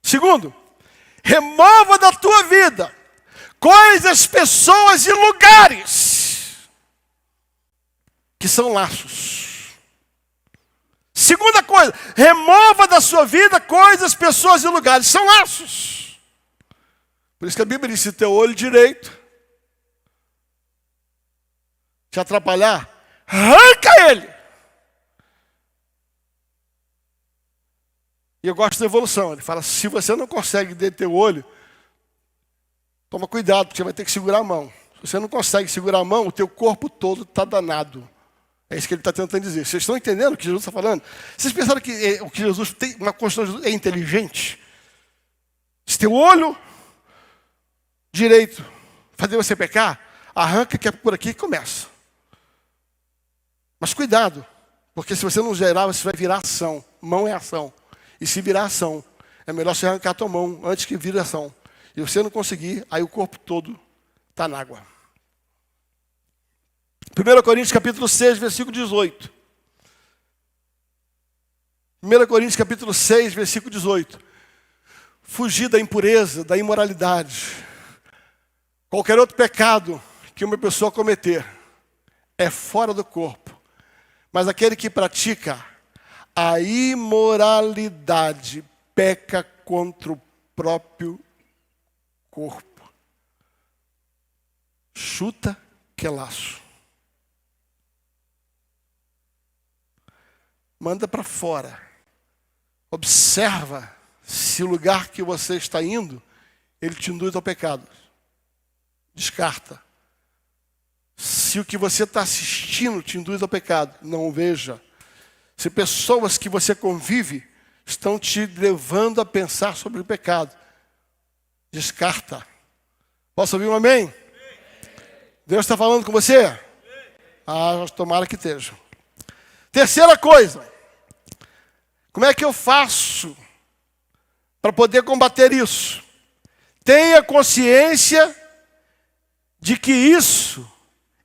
Segundo, remova da tua vida coisas, pessoas e lugares que são laços. Segunda coisa, remova da sua vida coisas, pessoas e lugares, são laços. Por isso que a Bíblia diz, se teu olho direito te atrapalhar, arranca ele. E eu gosto da evolução. Ele fala, se você não consegue deter o olho, toma cuidado, porque você vai ter que segurar a mão. Se você não consegue segurar a mão, o teu corpo todo está danado. É isso que ele está tentando dizer. Vocês estão entendendo o que Jesus está falando? Vocês pensaram que o que Jesus tem, uma construção de Jesus é inteligente? Se teu olho direito fazer você pecar, arranca que é por aqui que começa. Mas cuidado, porque se você não gerar, você vai virar ação. Mão é ação. E se virar ação, é melhor você arrancar a tua mão antes que vire ação. E você não conseguir, aí o corpo todo está na água. 1 Coríntios capítulo 6, versículo 18. 1 Coríntios capítulo 6, versículo 18. Fugir da impureza, da imoralidade. Qualquer outro pecado que uma pessoa cometer é fora do corpo. Mas aquele que pratica a imoralidade peca contra o próprio corpo. Chuta que é laço. Manda para fora. Observa se o lugar que você está indo, ele te induz ao pecado. Descarta. Se o que você está assistindo te induz ao pecado, não veja. Se pessoas que você convive estão te levando a pensar sobre o pecado, descarta. Posso ouvir um amém? Deus está falando com você? Tomara que esteja. Terceira coisa, como é que eu faço para poder combater isso? Tenha consciência de que isso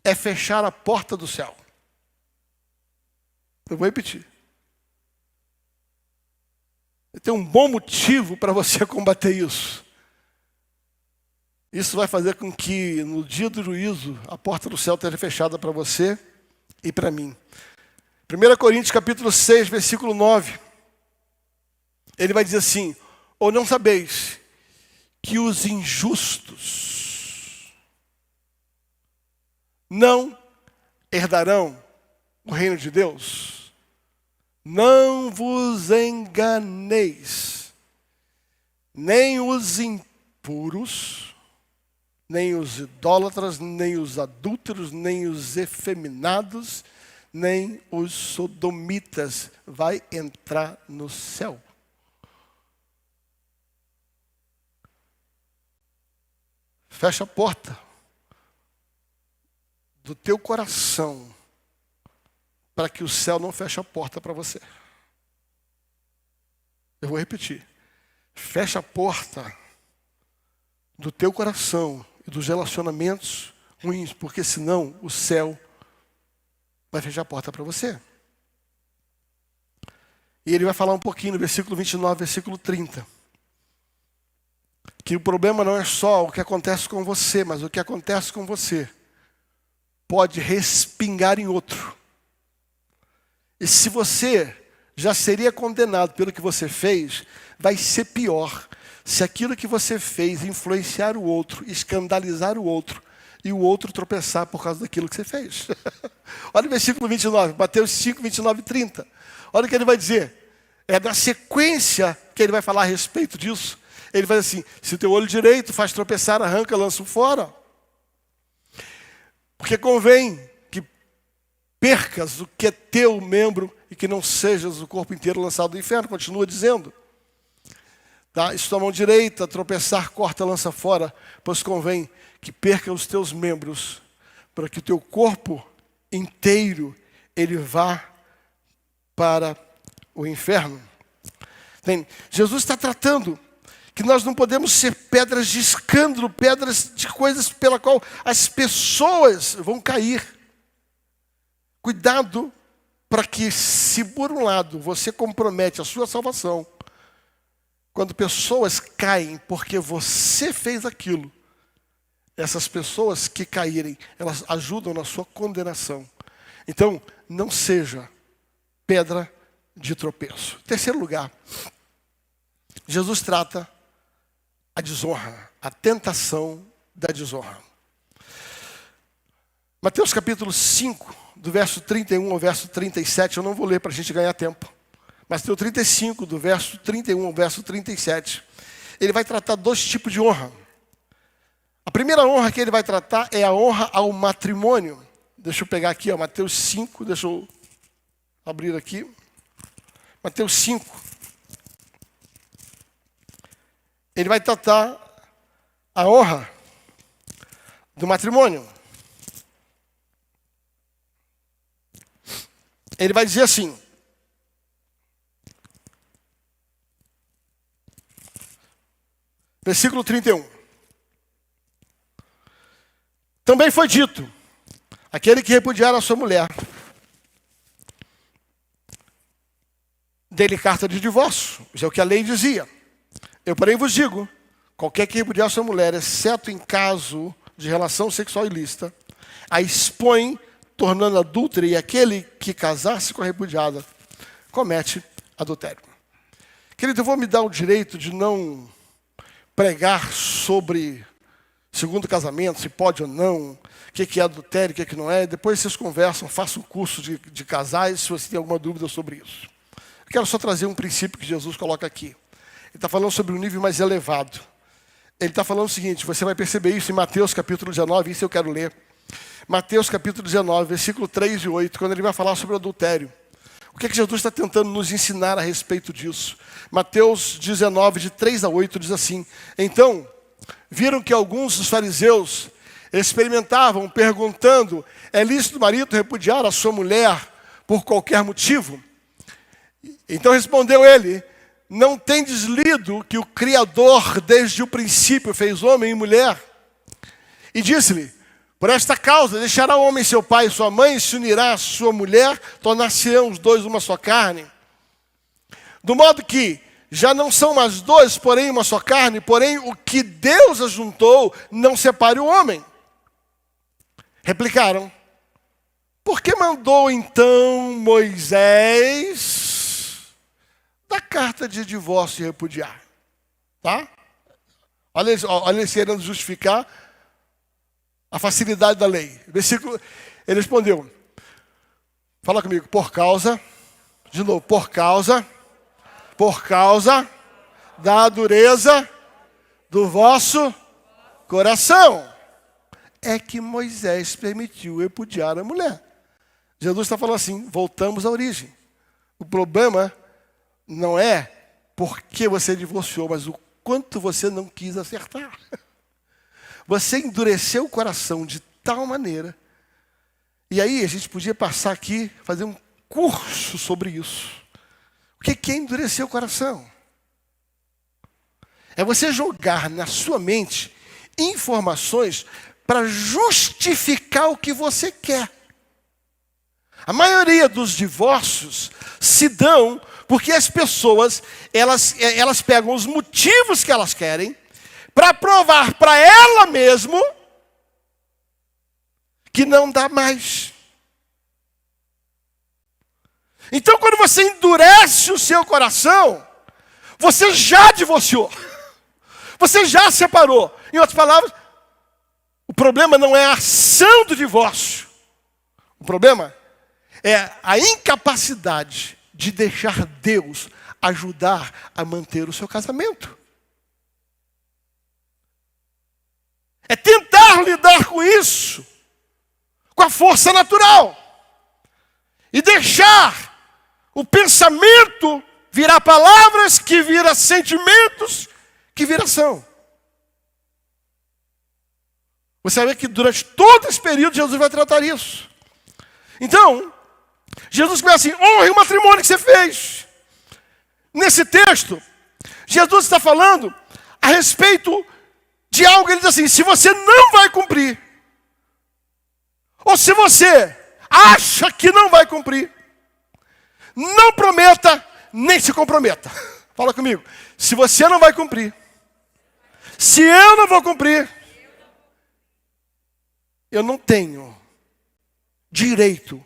é fechar a porta do céu. Eu vou repetir. Tem um bom motivo para você combater isso. Isso vai fazer com que no dia do juízo a porta do céu esteja fechada para você e para mim. 1 Coríntios capítulo 6, versículo 9. Ele vai dizer assim: ou não sabeis que os injustos não herdarão o reino de Deus? Não vos enganeis, nem os impuros, nem os idólatras, nem os adúlteros, nem os efeminados, nem os sodomitas vai entrar no céu. Fecha a porta do teu coração para que o céu não feche a porta para você. Eu vou repetir. Fecha a porta do teu coração e dos relacionamentos ruins, porque senão o céu vai fechar a porta para você. E ele vai falar um pouquinho no versículo 29, versículo 30. Que o problema não é só o que acontece com você, mas o que acontece com você pode respingar em outro. E se você já seria condenado pelo que você fez, vai ser pior se aquilo que você fez influenciar o outro, escandalizar o outro, e o outro tropeçar por causa daquilo que você fez. Olha o versículo 29, Mateus 5, 29 e 30. Olha o que ele vai dizer. É na sequência que ele vai falar a respeito disso. Ele vai dizer assim: se o teu olho direito faz tropeçar, arranca, lança-o fora. Porque convém que percas o que é teu membro e que não sejas o corpo inteiro lançado no inferno. Continua dizendo. Tá? Se tua mão direita tropeçar, corta, lança fora, pois convém que perca os teus membros, para que o teu corpo inteiro ele vá para o inferno. Jesus está tratando que nós não podemos ser pedras de escândalo, pedras de coisas pela qual as pessoas vão cair. Cuidado para que, se por um lado você compromete a sua salvação, quando pessoas caem porque você fez aquilo, essas pessoas que caírem, elas ajudam na sua condenação. Então, não seja pedra de tropeço. Terceiro lugar, Jesus trata a desonra, a tentação da desonra. Mateus capítulo 5, do verso 31 ao verso 37, eu não vou ler para a gente ganhar tempo. Mas tem o 35, do verso 31 ao verso 37. Ele vai tratar dois tipos de honra. A primeira honra que ele vai tratar é a honra ao matrimônio. Deixa eu pegar aqui, ó, Mateus 5, deixa eu abrir aqui. Mateus 5. Ele vai tratar a honra do matrimônio. Ele vai dizer assim: versículo 31. Também foi dito: aquele que repudiar a sua mulher, dê-lhe carta de divórcio. Isso é o que a lei dizia. Eu, porém, vos digo: qualquer que repudiar a sua mulher, exceto em caso de relação sexual ilícita, a expõe, tornando adúltera, e aquele que casar-se com a repudiada comete adultério. Querido, eu vou me dar o direito de não pregar sobre segundo casamento, se pode ou não, o que é adultério, o que não é. Depois vocês conversam, façam um curso de casais, se você tem alguma dúvida sobre isso. Eu quero só trazer um princípio que Jesus coloca aqui. Ele está falando sobre um nível mais elevado. Ele está falando o seguinte, você vai perceber isso em Mateus capítulo 19, isso eu quero ler. Mateus capítulo 19, versículo 3 e 8, quando ele vai falar sobre o adultério. O que Jesus está tentando nos ensinar a respeito disso? Mateus 19, de 3 a 8, diz assim: então, viram que alguns dos fariseus experimentavam, perguntando: é lícito o marido repudiar a sua mulher por qualquer motivo? Então respondeu ele: não tendes lido que o Criador desde o princípio fez homem e mulher? E disse-lhe: por esta causa deixará o homem seu pai e sua mãe, se unirá à sua mulher, tornar-se-ão os dois uma só carne. Do modo que já não são mais dois, porém uma só carne, porém o que Deus ajuntou, não separe o homem. Replicaram: por que mandou então Moisés dar carta de divórcio e repudiar? Tá? Olha eles querendo justificar a facilidade da lei. Versículo, ele respondeu, fala comigo, por causa da dureza do vosso coração, é que Moisés permitiu repudiar a mulher. Jesus está falando assim, voltamos à origem. O problema não é porque você divorciou, mas o quanto você não quis acertar. Você endureceu o coração de tal maneira. E aí a gente podia passar aqui, fazer um curso sobre isso. O que é endurecer o coração? É você jogar na sua mente informações para justificar o que você quer. A maioria dos divórcios se dão porque as pessoas, elas pegam os motivos que elas querem para provar para ela mesmo que não dá mais. Então, quando você endurece o seu coração, você já divorciou. Você já separou. Em outras palavras, o problema não é a ação do divórcio. O problema é a incapacidade de deixar Deus ajudar a manter o seu casamento. É tentar lidar com isso, com a força natural. E deixar o pensamento virar palavras, que vira sentimentos, que vira ação. Você vai ver que durante todo esse período Jesus vai tratar isso. Então, Jesus começa assim: honre o matrimônio que você fez. Nesse texto, Jesus está falando a respeito de algo. Ele diz assim: se você não vai cumprir, ou se você acha que não vai cumprir, não prometa, nem se comprometa. Fala comigo. Se você não vai cumprir, se eu não vou cumprir, eu não tenho direito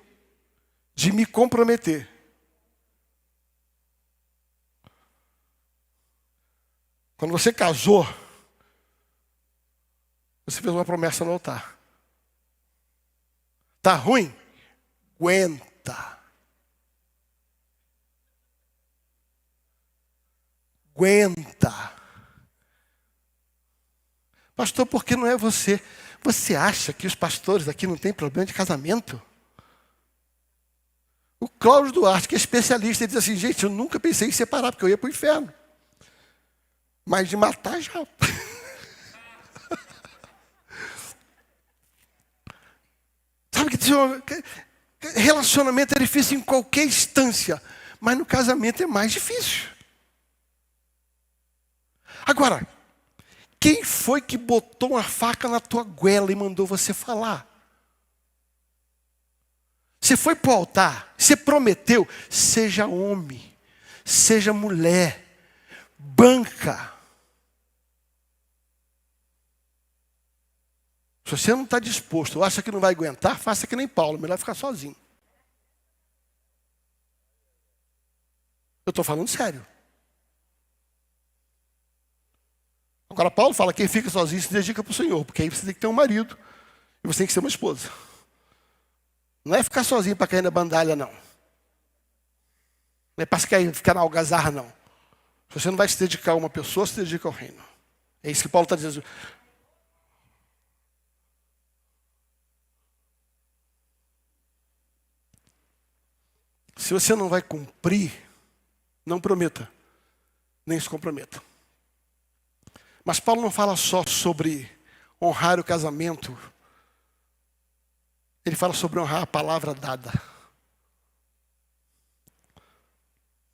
de me comprometer. Quando você casou, você fez uma promessa no altar. Tá ruim? Aguenta. Aguenta. Pastor, por que não é você? Você acha que os pastores aqui não têm problema de casamento? O Cláudio Duarte, que é especialista, ele diz assim: gente, eu nunca pensei em separar, porque eu ia para o inferno. Mas de matar já. Sabe que relacionamento é difícil em qualquer instância, mas no casamento é mais difícil. Agora, quem foi que botou uma faca na tua goela e mandou você falar? Você foi para o altar, você prometeu, seja homem, seja mulher, banca. Se você não está disposto, ou acha que não vai aguentar, faça que nem Paulo, melhor ficar sozinho. Eu estou falando sério. Agora Paulo fala: quem fica sozinho se dedica para o Senhor, porque aí você tem que ter um marido e você tem que ser uma esposa. Não é ficar sozinho para cair na bandalha, não. Não é para ficar na algazarra, não. Se você não vai se dedicar a uma pessoa, se dedica ao reino. É isso que Paulo está dizendo. Se você não vai cumprir, não prometa, nem se comprometa. Mas Paulo não fala só sobre honrar o casamento. Ele fala sobre honrar a palavra dada.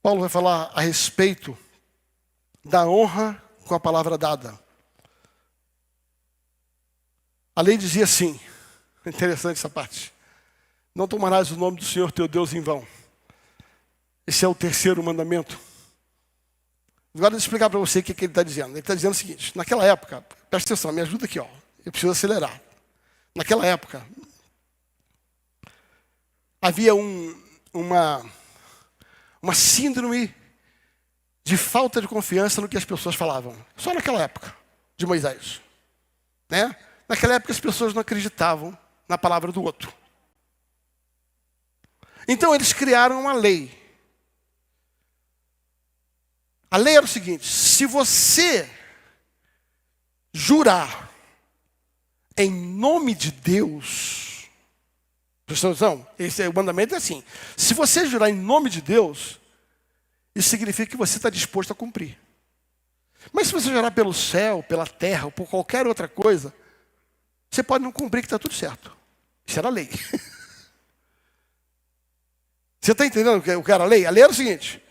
Paulo vai falar a respeito da honra com a palavra dada. A lei dizia assim, interessante essa parte: não tomarás o nome do Senhor teu Deus em vão. Esse é o terceiro mandamento. Agora deixa eu explicar para você o que ele está dizendo. Ele está dizendo o seguinte: naquela época, presta atenção, me ajuda aqui, ó. Eu preciso acelerar. Naquela época, havia uma síndrome de falta de confiança no que as pessoas falavam. Só naquela época de Moisés. Né? Naquela época as pessoas não acreditavam na palavra do outro. Então eles criaram uma lei. A lei era o seguinte: se você jurar em nome de Deus, presta atenção, o mandamento é assim: se você jurar em nome de Deus, isso significa que você está disposto a cumprir. Mas se você jurar pelo céu, pela terra, ou por qualquer outra coisa, você pode não cumprir, que está tudo certo. Isso era a lei. Você está entendendo o que era a lei? A lei era o seguinte: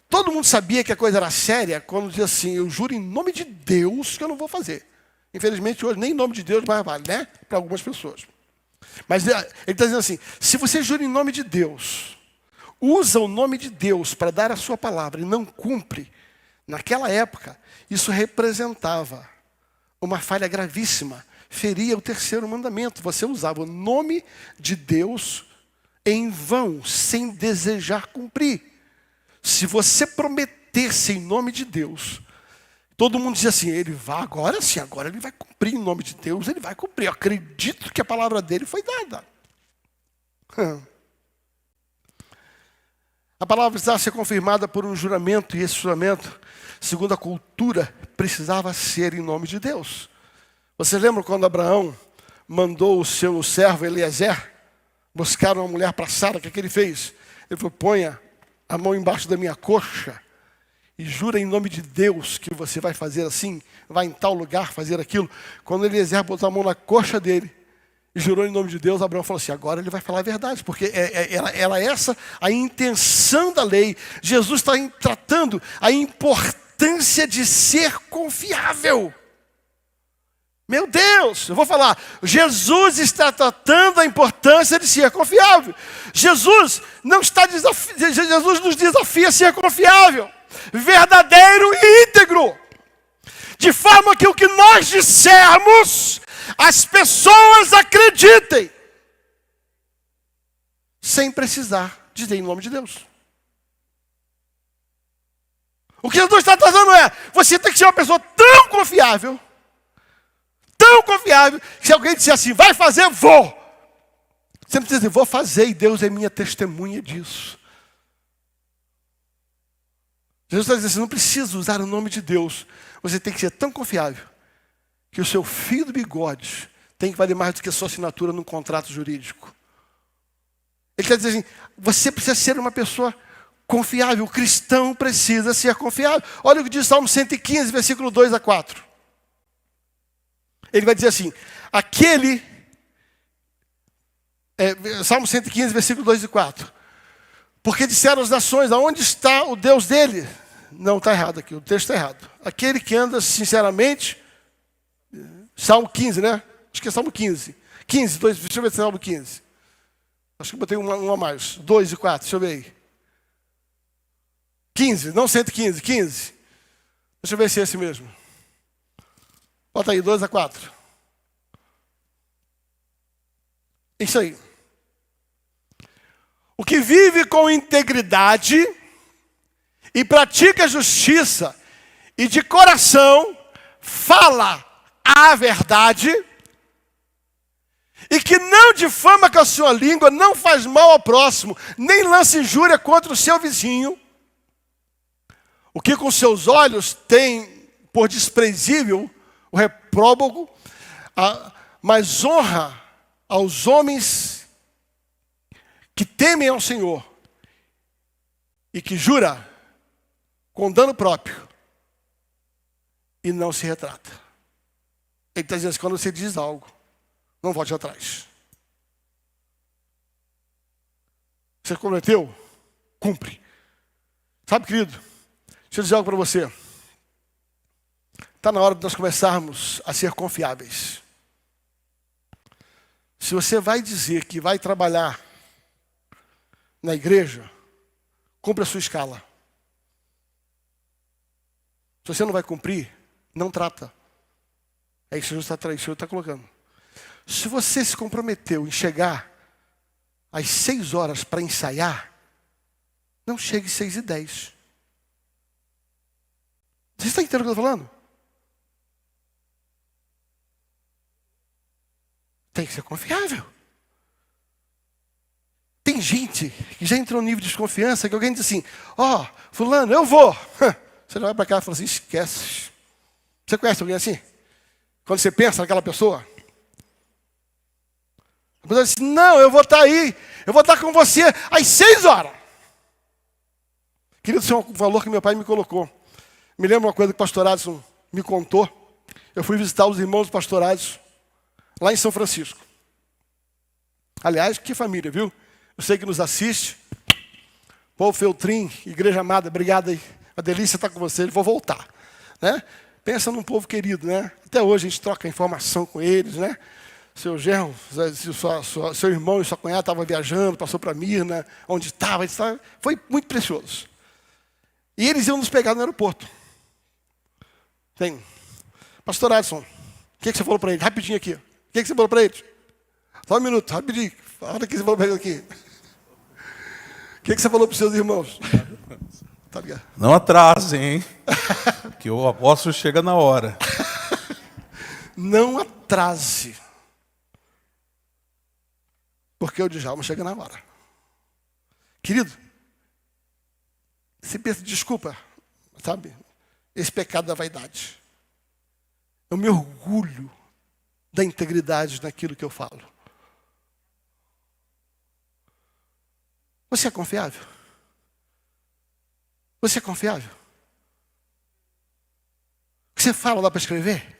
todo mundo sabia que a coisa era séria quando dizia assim: eu juro em nome de Deus que eu não vou fazer. Infelizmente, hoje nem em nome de Deus mais vale, né? Para algumas pessoas. Mas ele está dizendo assim, se você jura em nome de Deus, usa o nome de Deus para dar a sua palavra e não cumpre, naquela época, isso representava uma falha gravíssima, feria o terceiro mandamento. Você usava o nome de Deus em vão, sem desejar cumprir. Se você prometesse em nome de Deus, todo mundo dizia assim, ele vai agora sim, agora ele vai cumprir em nome de Deus, ele vai cumprir. Eu acredito que a palavra dele foi dada. A palavra precisava ser confirmada por um juramento, e esse juramento, segundo a cultura, precisava ser em nome de Deus. Você lembra quando Abraão mandou o seu servo Eliezer buscar uma mulher para Sara? O que ele fez? Ele falou, ponha a mão embaixo da minha coxa e jura em nome de Deus que você vai fazer assim, vai em tal lugar fazer aquilo. Quando Eliezer botou a mão na coxa dele e jurou em nome de Deus, Abraão falou assim, agora ele vai falar a verdade, porque era essa a intenção da lei. Jesus está tratando a importância de ser confiável. Meu Deus, eu vou falar, Jesus está tratando a importância de ser confiável. Jesus nos desafia a ser confiável, verdadeiro e íntegro, de forma que o que nós dissermos, as pessoas acreditem, sem precisar dizer em nome de Deus. O que Jesus está tratando você tem que ser uma pessoa tão confiável, que se alguém disser assim, vai fazer, vou. Você não precisa dizer, vou fazer, e Deus é minha testemunha disso. Jesus está dizendo assim, não precisa usar o nome de Deus. Você tem que ser tão confiável, que o seu fio do bigode tem que valer mais do que a sua assinatura num contrato jurídico. Ele está dizendo assim, você precisa ser uma pessoa confiável. O cristão precisa ser confiável. Olha o que diz Salmo 115, versículo 2 a 4. Ele vai dizer assim, Salmo 115, versículo 2 e 4. Porque disseram as nações, aonde está o Deus dele? Não, está errado aqui, o texto está errado. Aquele que anda sinceramente, Salmo 15, né? Acho que é Salmo 15. 15, 2, deixa eu ver se é Salmo 15. Acho que eu botei um a mais, 2 e 4, deixa eu ver aí. 15, não 115, 15. Deixa eu ver se é esse mesmo. Bota aí, 2 a 4. Isso aí. O que vive com integridade e pratica justiça e de coração fala a verdade e que não difama com a sua língua, não faz mal ao próximo, nem lança injúria contra o seu vizinho, o que com seus olhos tem por desprezível o repróbago, mas honra aos homens que temem ao Senhor e que jura com dano próprio e não se retrata. Ele está dizendo assim, quando você diz algo, não volte atrás. Você prometeu? Cumpre. Sabe, querido, deixa eu dizer algo para você. Está na hora de nós começarmos a ser confiáveis. Se você vai dizer que vai trabalhar na igreja, cumpra a sua escala. Se você não vai cumprir, não trata. É isso que Jesus está colocando. Se você se comprometeu em chegar às 6 horas para ensaiar, não chegue às 6h10. Você está entendendo o que eu estou falando? Tem que ser confiável. Tem gente que já entrou no nível de desconfiança que alguém diz assim, fulano, eu vou. Você já vai para cá e fala assim, esquece. Você conhece alguém assim? Quando você pensa naquela pessoa? A pessoa diz assim, não, eu vou estar aí, eu vou estar com você às 6 horas. Querido, isso é um valor que meu pai me colocou. Me lembro uma coisa que o pastor Adson me contou. Eu fui visitar os irmãos pastorados lá em São Francisco. Aliás, que família, viu? Eu sei que nos assiste. Paulo Feltrin, Igreja Amada, obrigado aí. A delícia está com você, vou voltar. Né? Pensa num povo querido, né? Até hoje a gente troca informação com eles, né? Seu genro, seu irmão e sua cunhada estavam viajando, passou para Mirna, onde estava, foi muito precioso. E eles iam nos pegar no aeroporto. Pastor Adson, o que você falou para ele? Rapidinho aqui. O que você falou para ele? Só um minuto, rapidinho. Fala o que você falou para ele aqui. O que você falou para os seus irmãos? Tá ligado? Não atrasem, hein? Que o apóstolo chega na hora. Não atrase. Porque o Djalma chega na hora. Querido, você pensa, desculpa, sabe? Esse pecado da vaidade. Eu me orgulho da integridade naquilo que eu falo. Você é confiável? Você é confiável? O que você fala dá para escrever?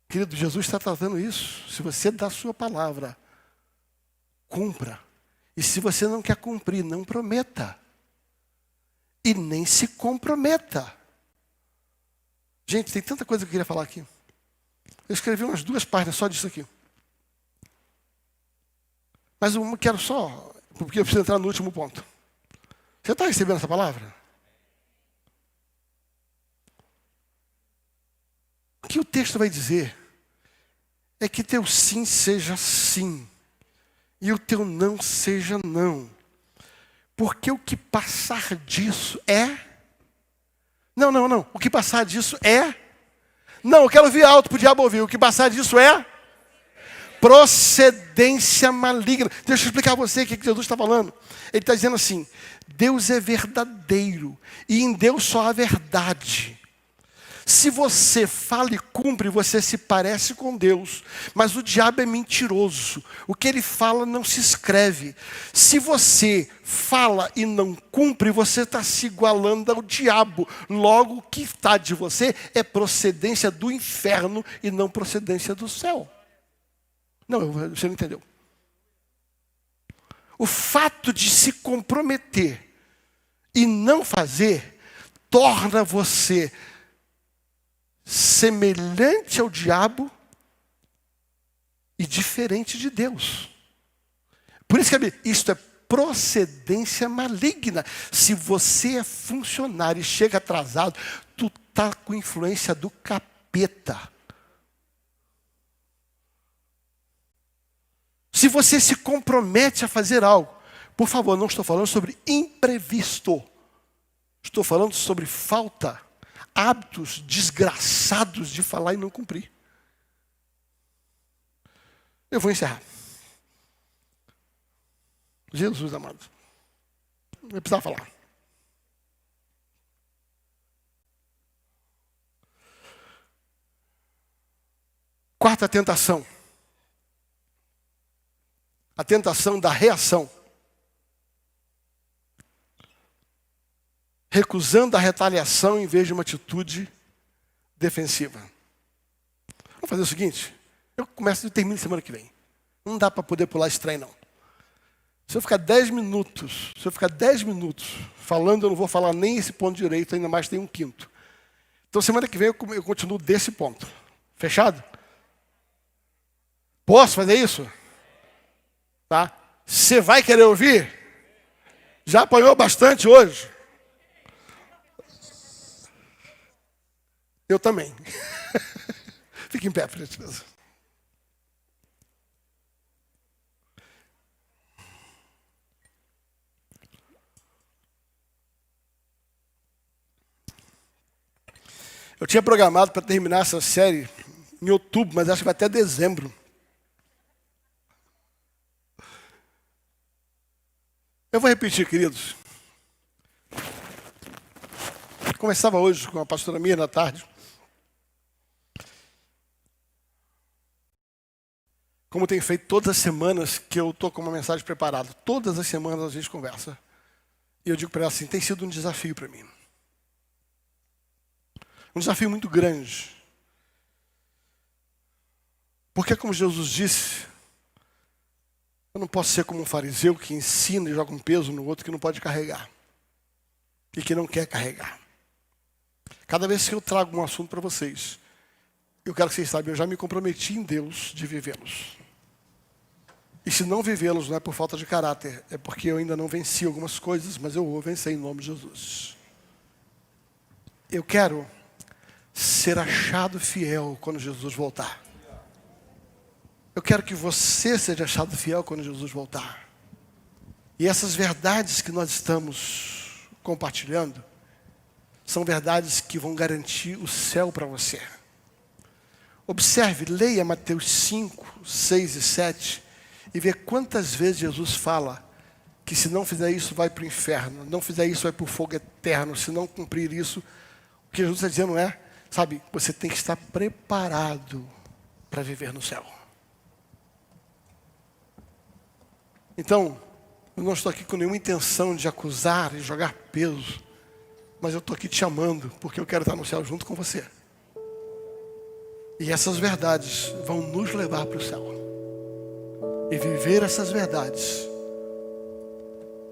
Querido, Jesus está tratando isso. Se você dá a sua palavra, cumpra. E se você não quer cumprir, não prometa. E nem se comprometa. Gente, tem tanta coisa que eu queria falar aqui. Eu escrevi umas 2 páginas só disso aqui. Mas eu quero só, porque eu preciso entrar no último ponto. Você está recebendo essa palavra? O que o texto vai dizer é que teu sim seja sim e o teu não seja não. Porque o que passar disso é... Não. O que passar disso é... Não, eu quero ouvir alto para o diabo ouvir. O que passar disso é... procedência maligna. Deixa eu explicar a você o que Jesus está falando. Ele está dizendo assim, Deus é verdadeiro e em Deus só há verdade. Se você fala e cumpre, você se parece com Deus. Mas o diabo é mentiroso. O que ele fala não se escreve. Se você fala e não cumpre, você está se igualando ao diabo. Logo, o que está de você é procedência do inferno e não procedência do céu. Não, você não entendeu. O fato de se comprometer e não fazer, torna você semelhante ao diabo e diferente de Deus. Por isso que isto é procedência maligna. Se você é funcionário e chega atrasado, tu está com influência do capeta. Se você se compromete a fazer algo, por favor, não estou falando sobre imprevisto. Estou falando sobre falta, hábitos desgraçados de falar e não cumprir. Eu vou encerrar. Jesus amado. Eu precisava falar. Quarta tentação. A tentação da reação. Recusando a retaliação em vez de uma atitude defensiva. Vamos fazer o seguinte. Eu começo e termino semana que vem. Não dá para poder pular esse trem, não. Se eu ficar 10 minutos falando, eu não vou falar nem esse ponto direito, ainda mais tem um quinto. Então, semana que vem eu continuo desse ponto. Fechado? Posso fazer isso? Tá? Você vai querer ouvir? Já apanhou bastante hoje? Eu também. Fique em pé, por gentileza. Eu tinha programado para terminar essa série em outubro, mas acho que vai até dezembro. Eu vou repetir, queridos. Eu conversava hoje com a pastora Mia na tarde. Como tem feito todas as semanas que eu estou com uma mensagem preparada. Todas as semanas a gente conversa. E eu digo para ela assim, tem sido um desafio para mim. Um desafio muito grande. Porque como Jesus disse, eu não posso ser como um fariseu que ensina e joga um peso no outro que não pode carregar. E que não quer carregar. Cada vez que eu trago um assunto para vocês, eu quero que vocês saibam, eu já me comprometi em Deus de vivê-los. E se não vivê-los, não é por falta de caráter, é porque eu ainda não venci algumas coisas, mas eu vou vencer em nome de Jesus. Eu quero ser achado fiel quando Jesus voltar. Eu quero que você seja achado fiel quando Jesus voltar. E essas verdades que nós estamos compartilhando são verdades que vão garantir o céu para você. Observe, leia Mateus 5, 6 e 7 e vê quantas vezes Jesus fala que se não fizer isso vai para o inferno, não fizer isso vai para o fogo eterno, se não cumprir isso, o que Jesus está dizendo é, sabe, você tem que estar preparado para viver no céu. Então, eu não estou aqui com nenhuma intenção de acusar e jogar peso, mas eu estou aqui te amando, porque eu quero estar no céu junto com você. E essas verdades vão nos levar para o céu. E viver essas verdades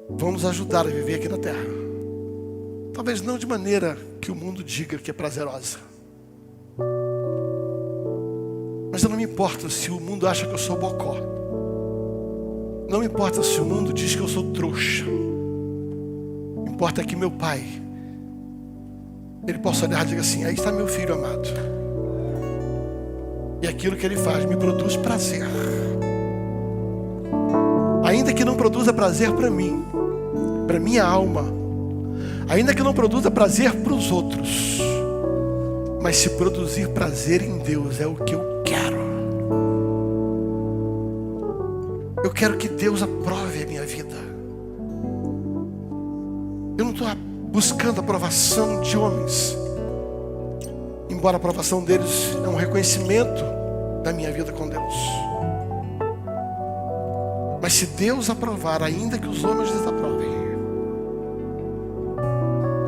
vão nos ajudar a viver aqui na terra. Talvez não de maneira que o mundo diga que é prazerosa. Mas eu não me importo se o mundo acha que eu sou bocó. Não me importa se o mundo diz que eu sou trouxa. Importa que meu pai, ele possa olhar e dizer assim, aí está meu filho amado. E aquilo que ele faz me produz prazer. Ainda que não produza prazer para mim, para minha alma. Ainda que não produza prazer para os outros. Mas se produzir prazer em Deus é o que eu quero. Eu quero que Deus aprove a minha vida. Eu não estou buscando a aprovação de homens. Embora a aprovação deles é um reconhecimento da minha vida com Deus. Mas se Deus aprovar, ainda que os homens desaprovem,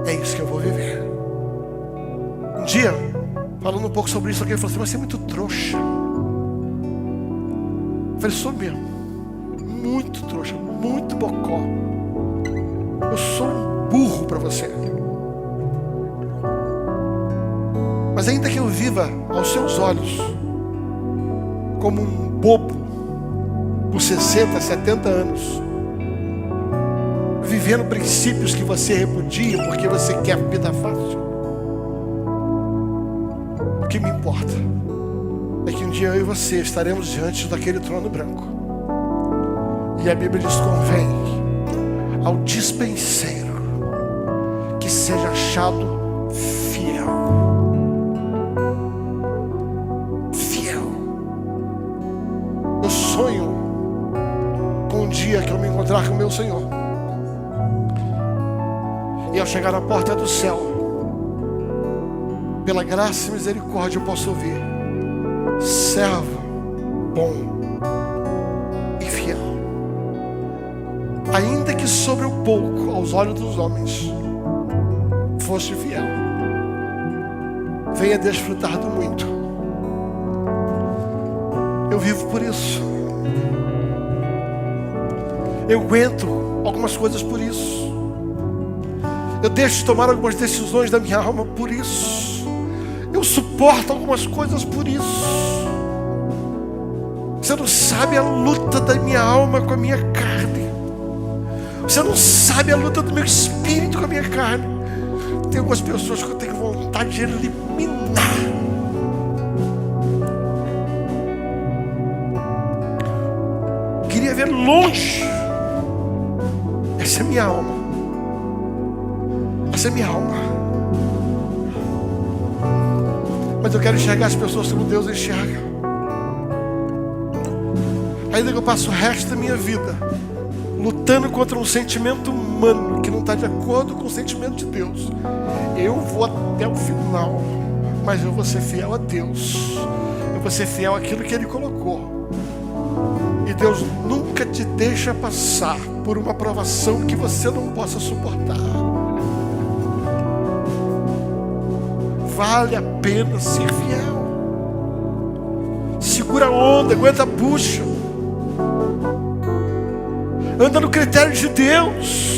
é isso que eu vou viver. Um dia, falando um pouco sobre isso, alguém falou assim, mas você é muito trouxa. Eu falei, sou mesmo. Muito trouxa, muito bocó. Eu sou um burro para você. Mas ainda que eu viva aos seus olhos como um bobo por 60, 70 anos, vivendo princípios que você repudia porque você quer vida fácil, o que me importa é que um dia eu e você estaremos diante daquele trono branco. E a Bíblia diz, convém ao dispenseiro que seja achado fiel. Fiel. Eu sonho com um dia que eu me encontrar com o meu Senhor. E ao chegar na porta do céu, pela graça e misericórdia eu posso ouvir, servo bom e fiel. Ainda que sobre o pouco aos olhos dos homens foste fiel, venha desfrutar do muito. Eu vivo por isso. Eu aguento algumas coisas por isso. Eu deixo de tomar algumas decisões da minha alma por isso. Eu suporto algumas coisas por isso. Você não sabe a luta da minha alma com a minha carne. Você não sabe a luta do meu espírito com a minha carne. Tem algumas pessoas que eu tenho vontade de eliminar. Queria ver longe. Essa é minha alma. Essa é minha alma. Mas eu quero enxergar as pessoas como Deus enxerga. Ainda que eu passe o resto da minha vida lutando contra um sentimento humano que não está de acordo com o sentimento de Deus, eu vou até o final, mas eu vou ser fiel a Deus. Eu vou ser fiel àquilo que Ele colocou. E Deus nunca te deixa passar por uma provação que você não possa suportar. Vale a pena ser fiel. Segura a onda, aguenta a bucha. Anda no critério de Deus.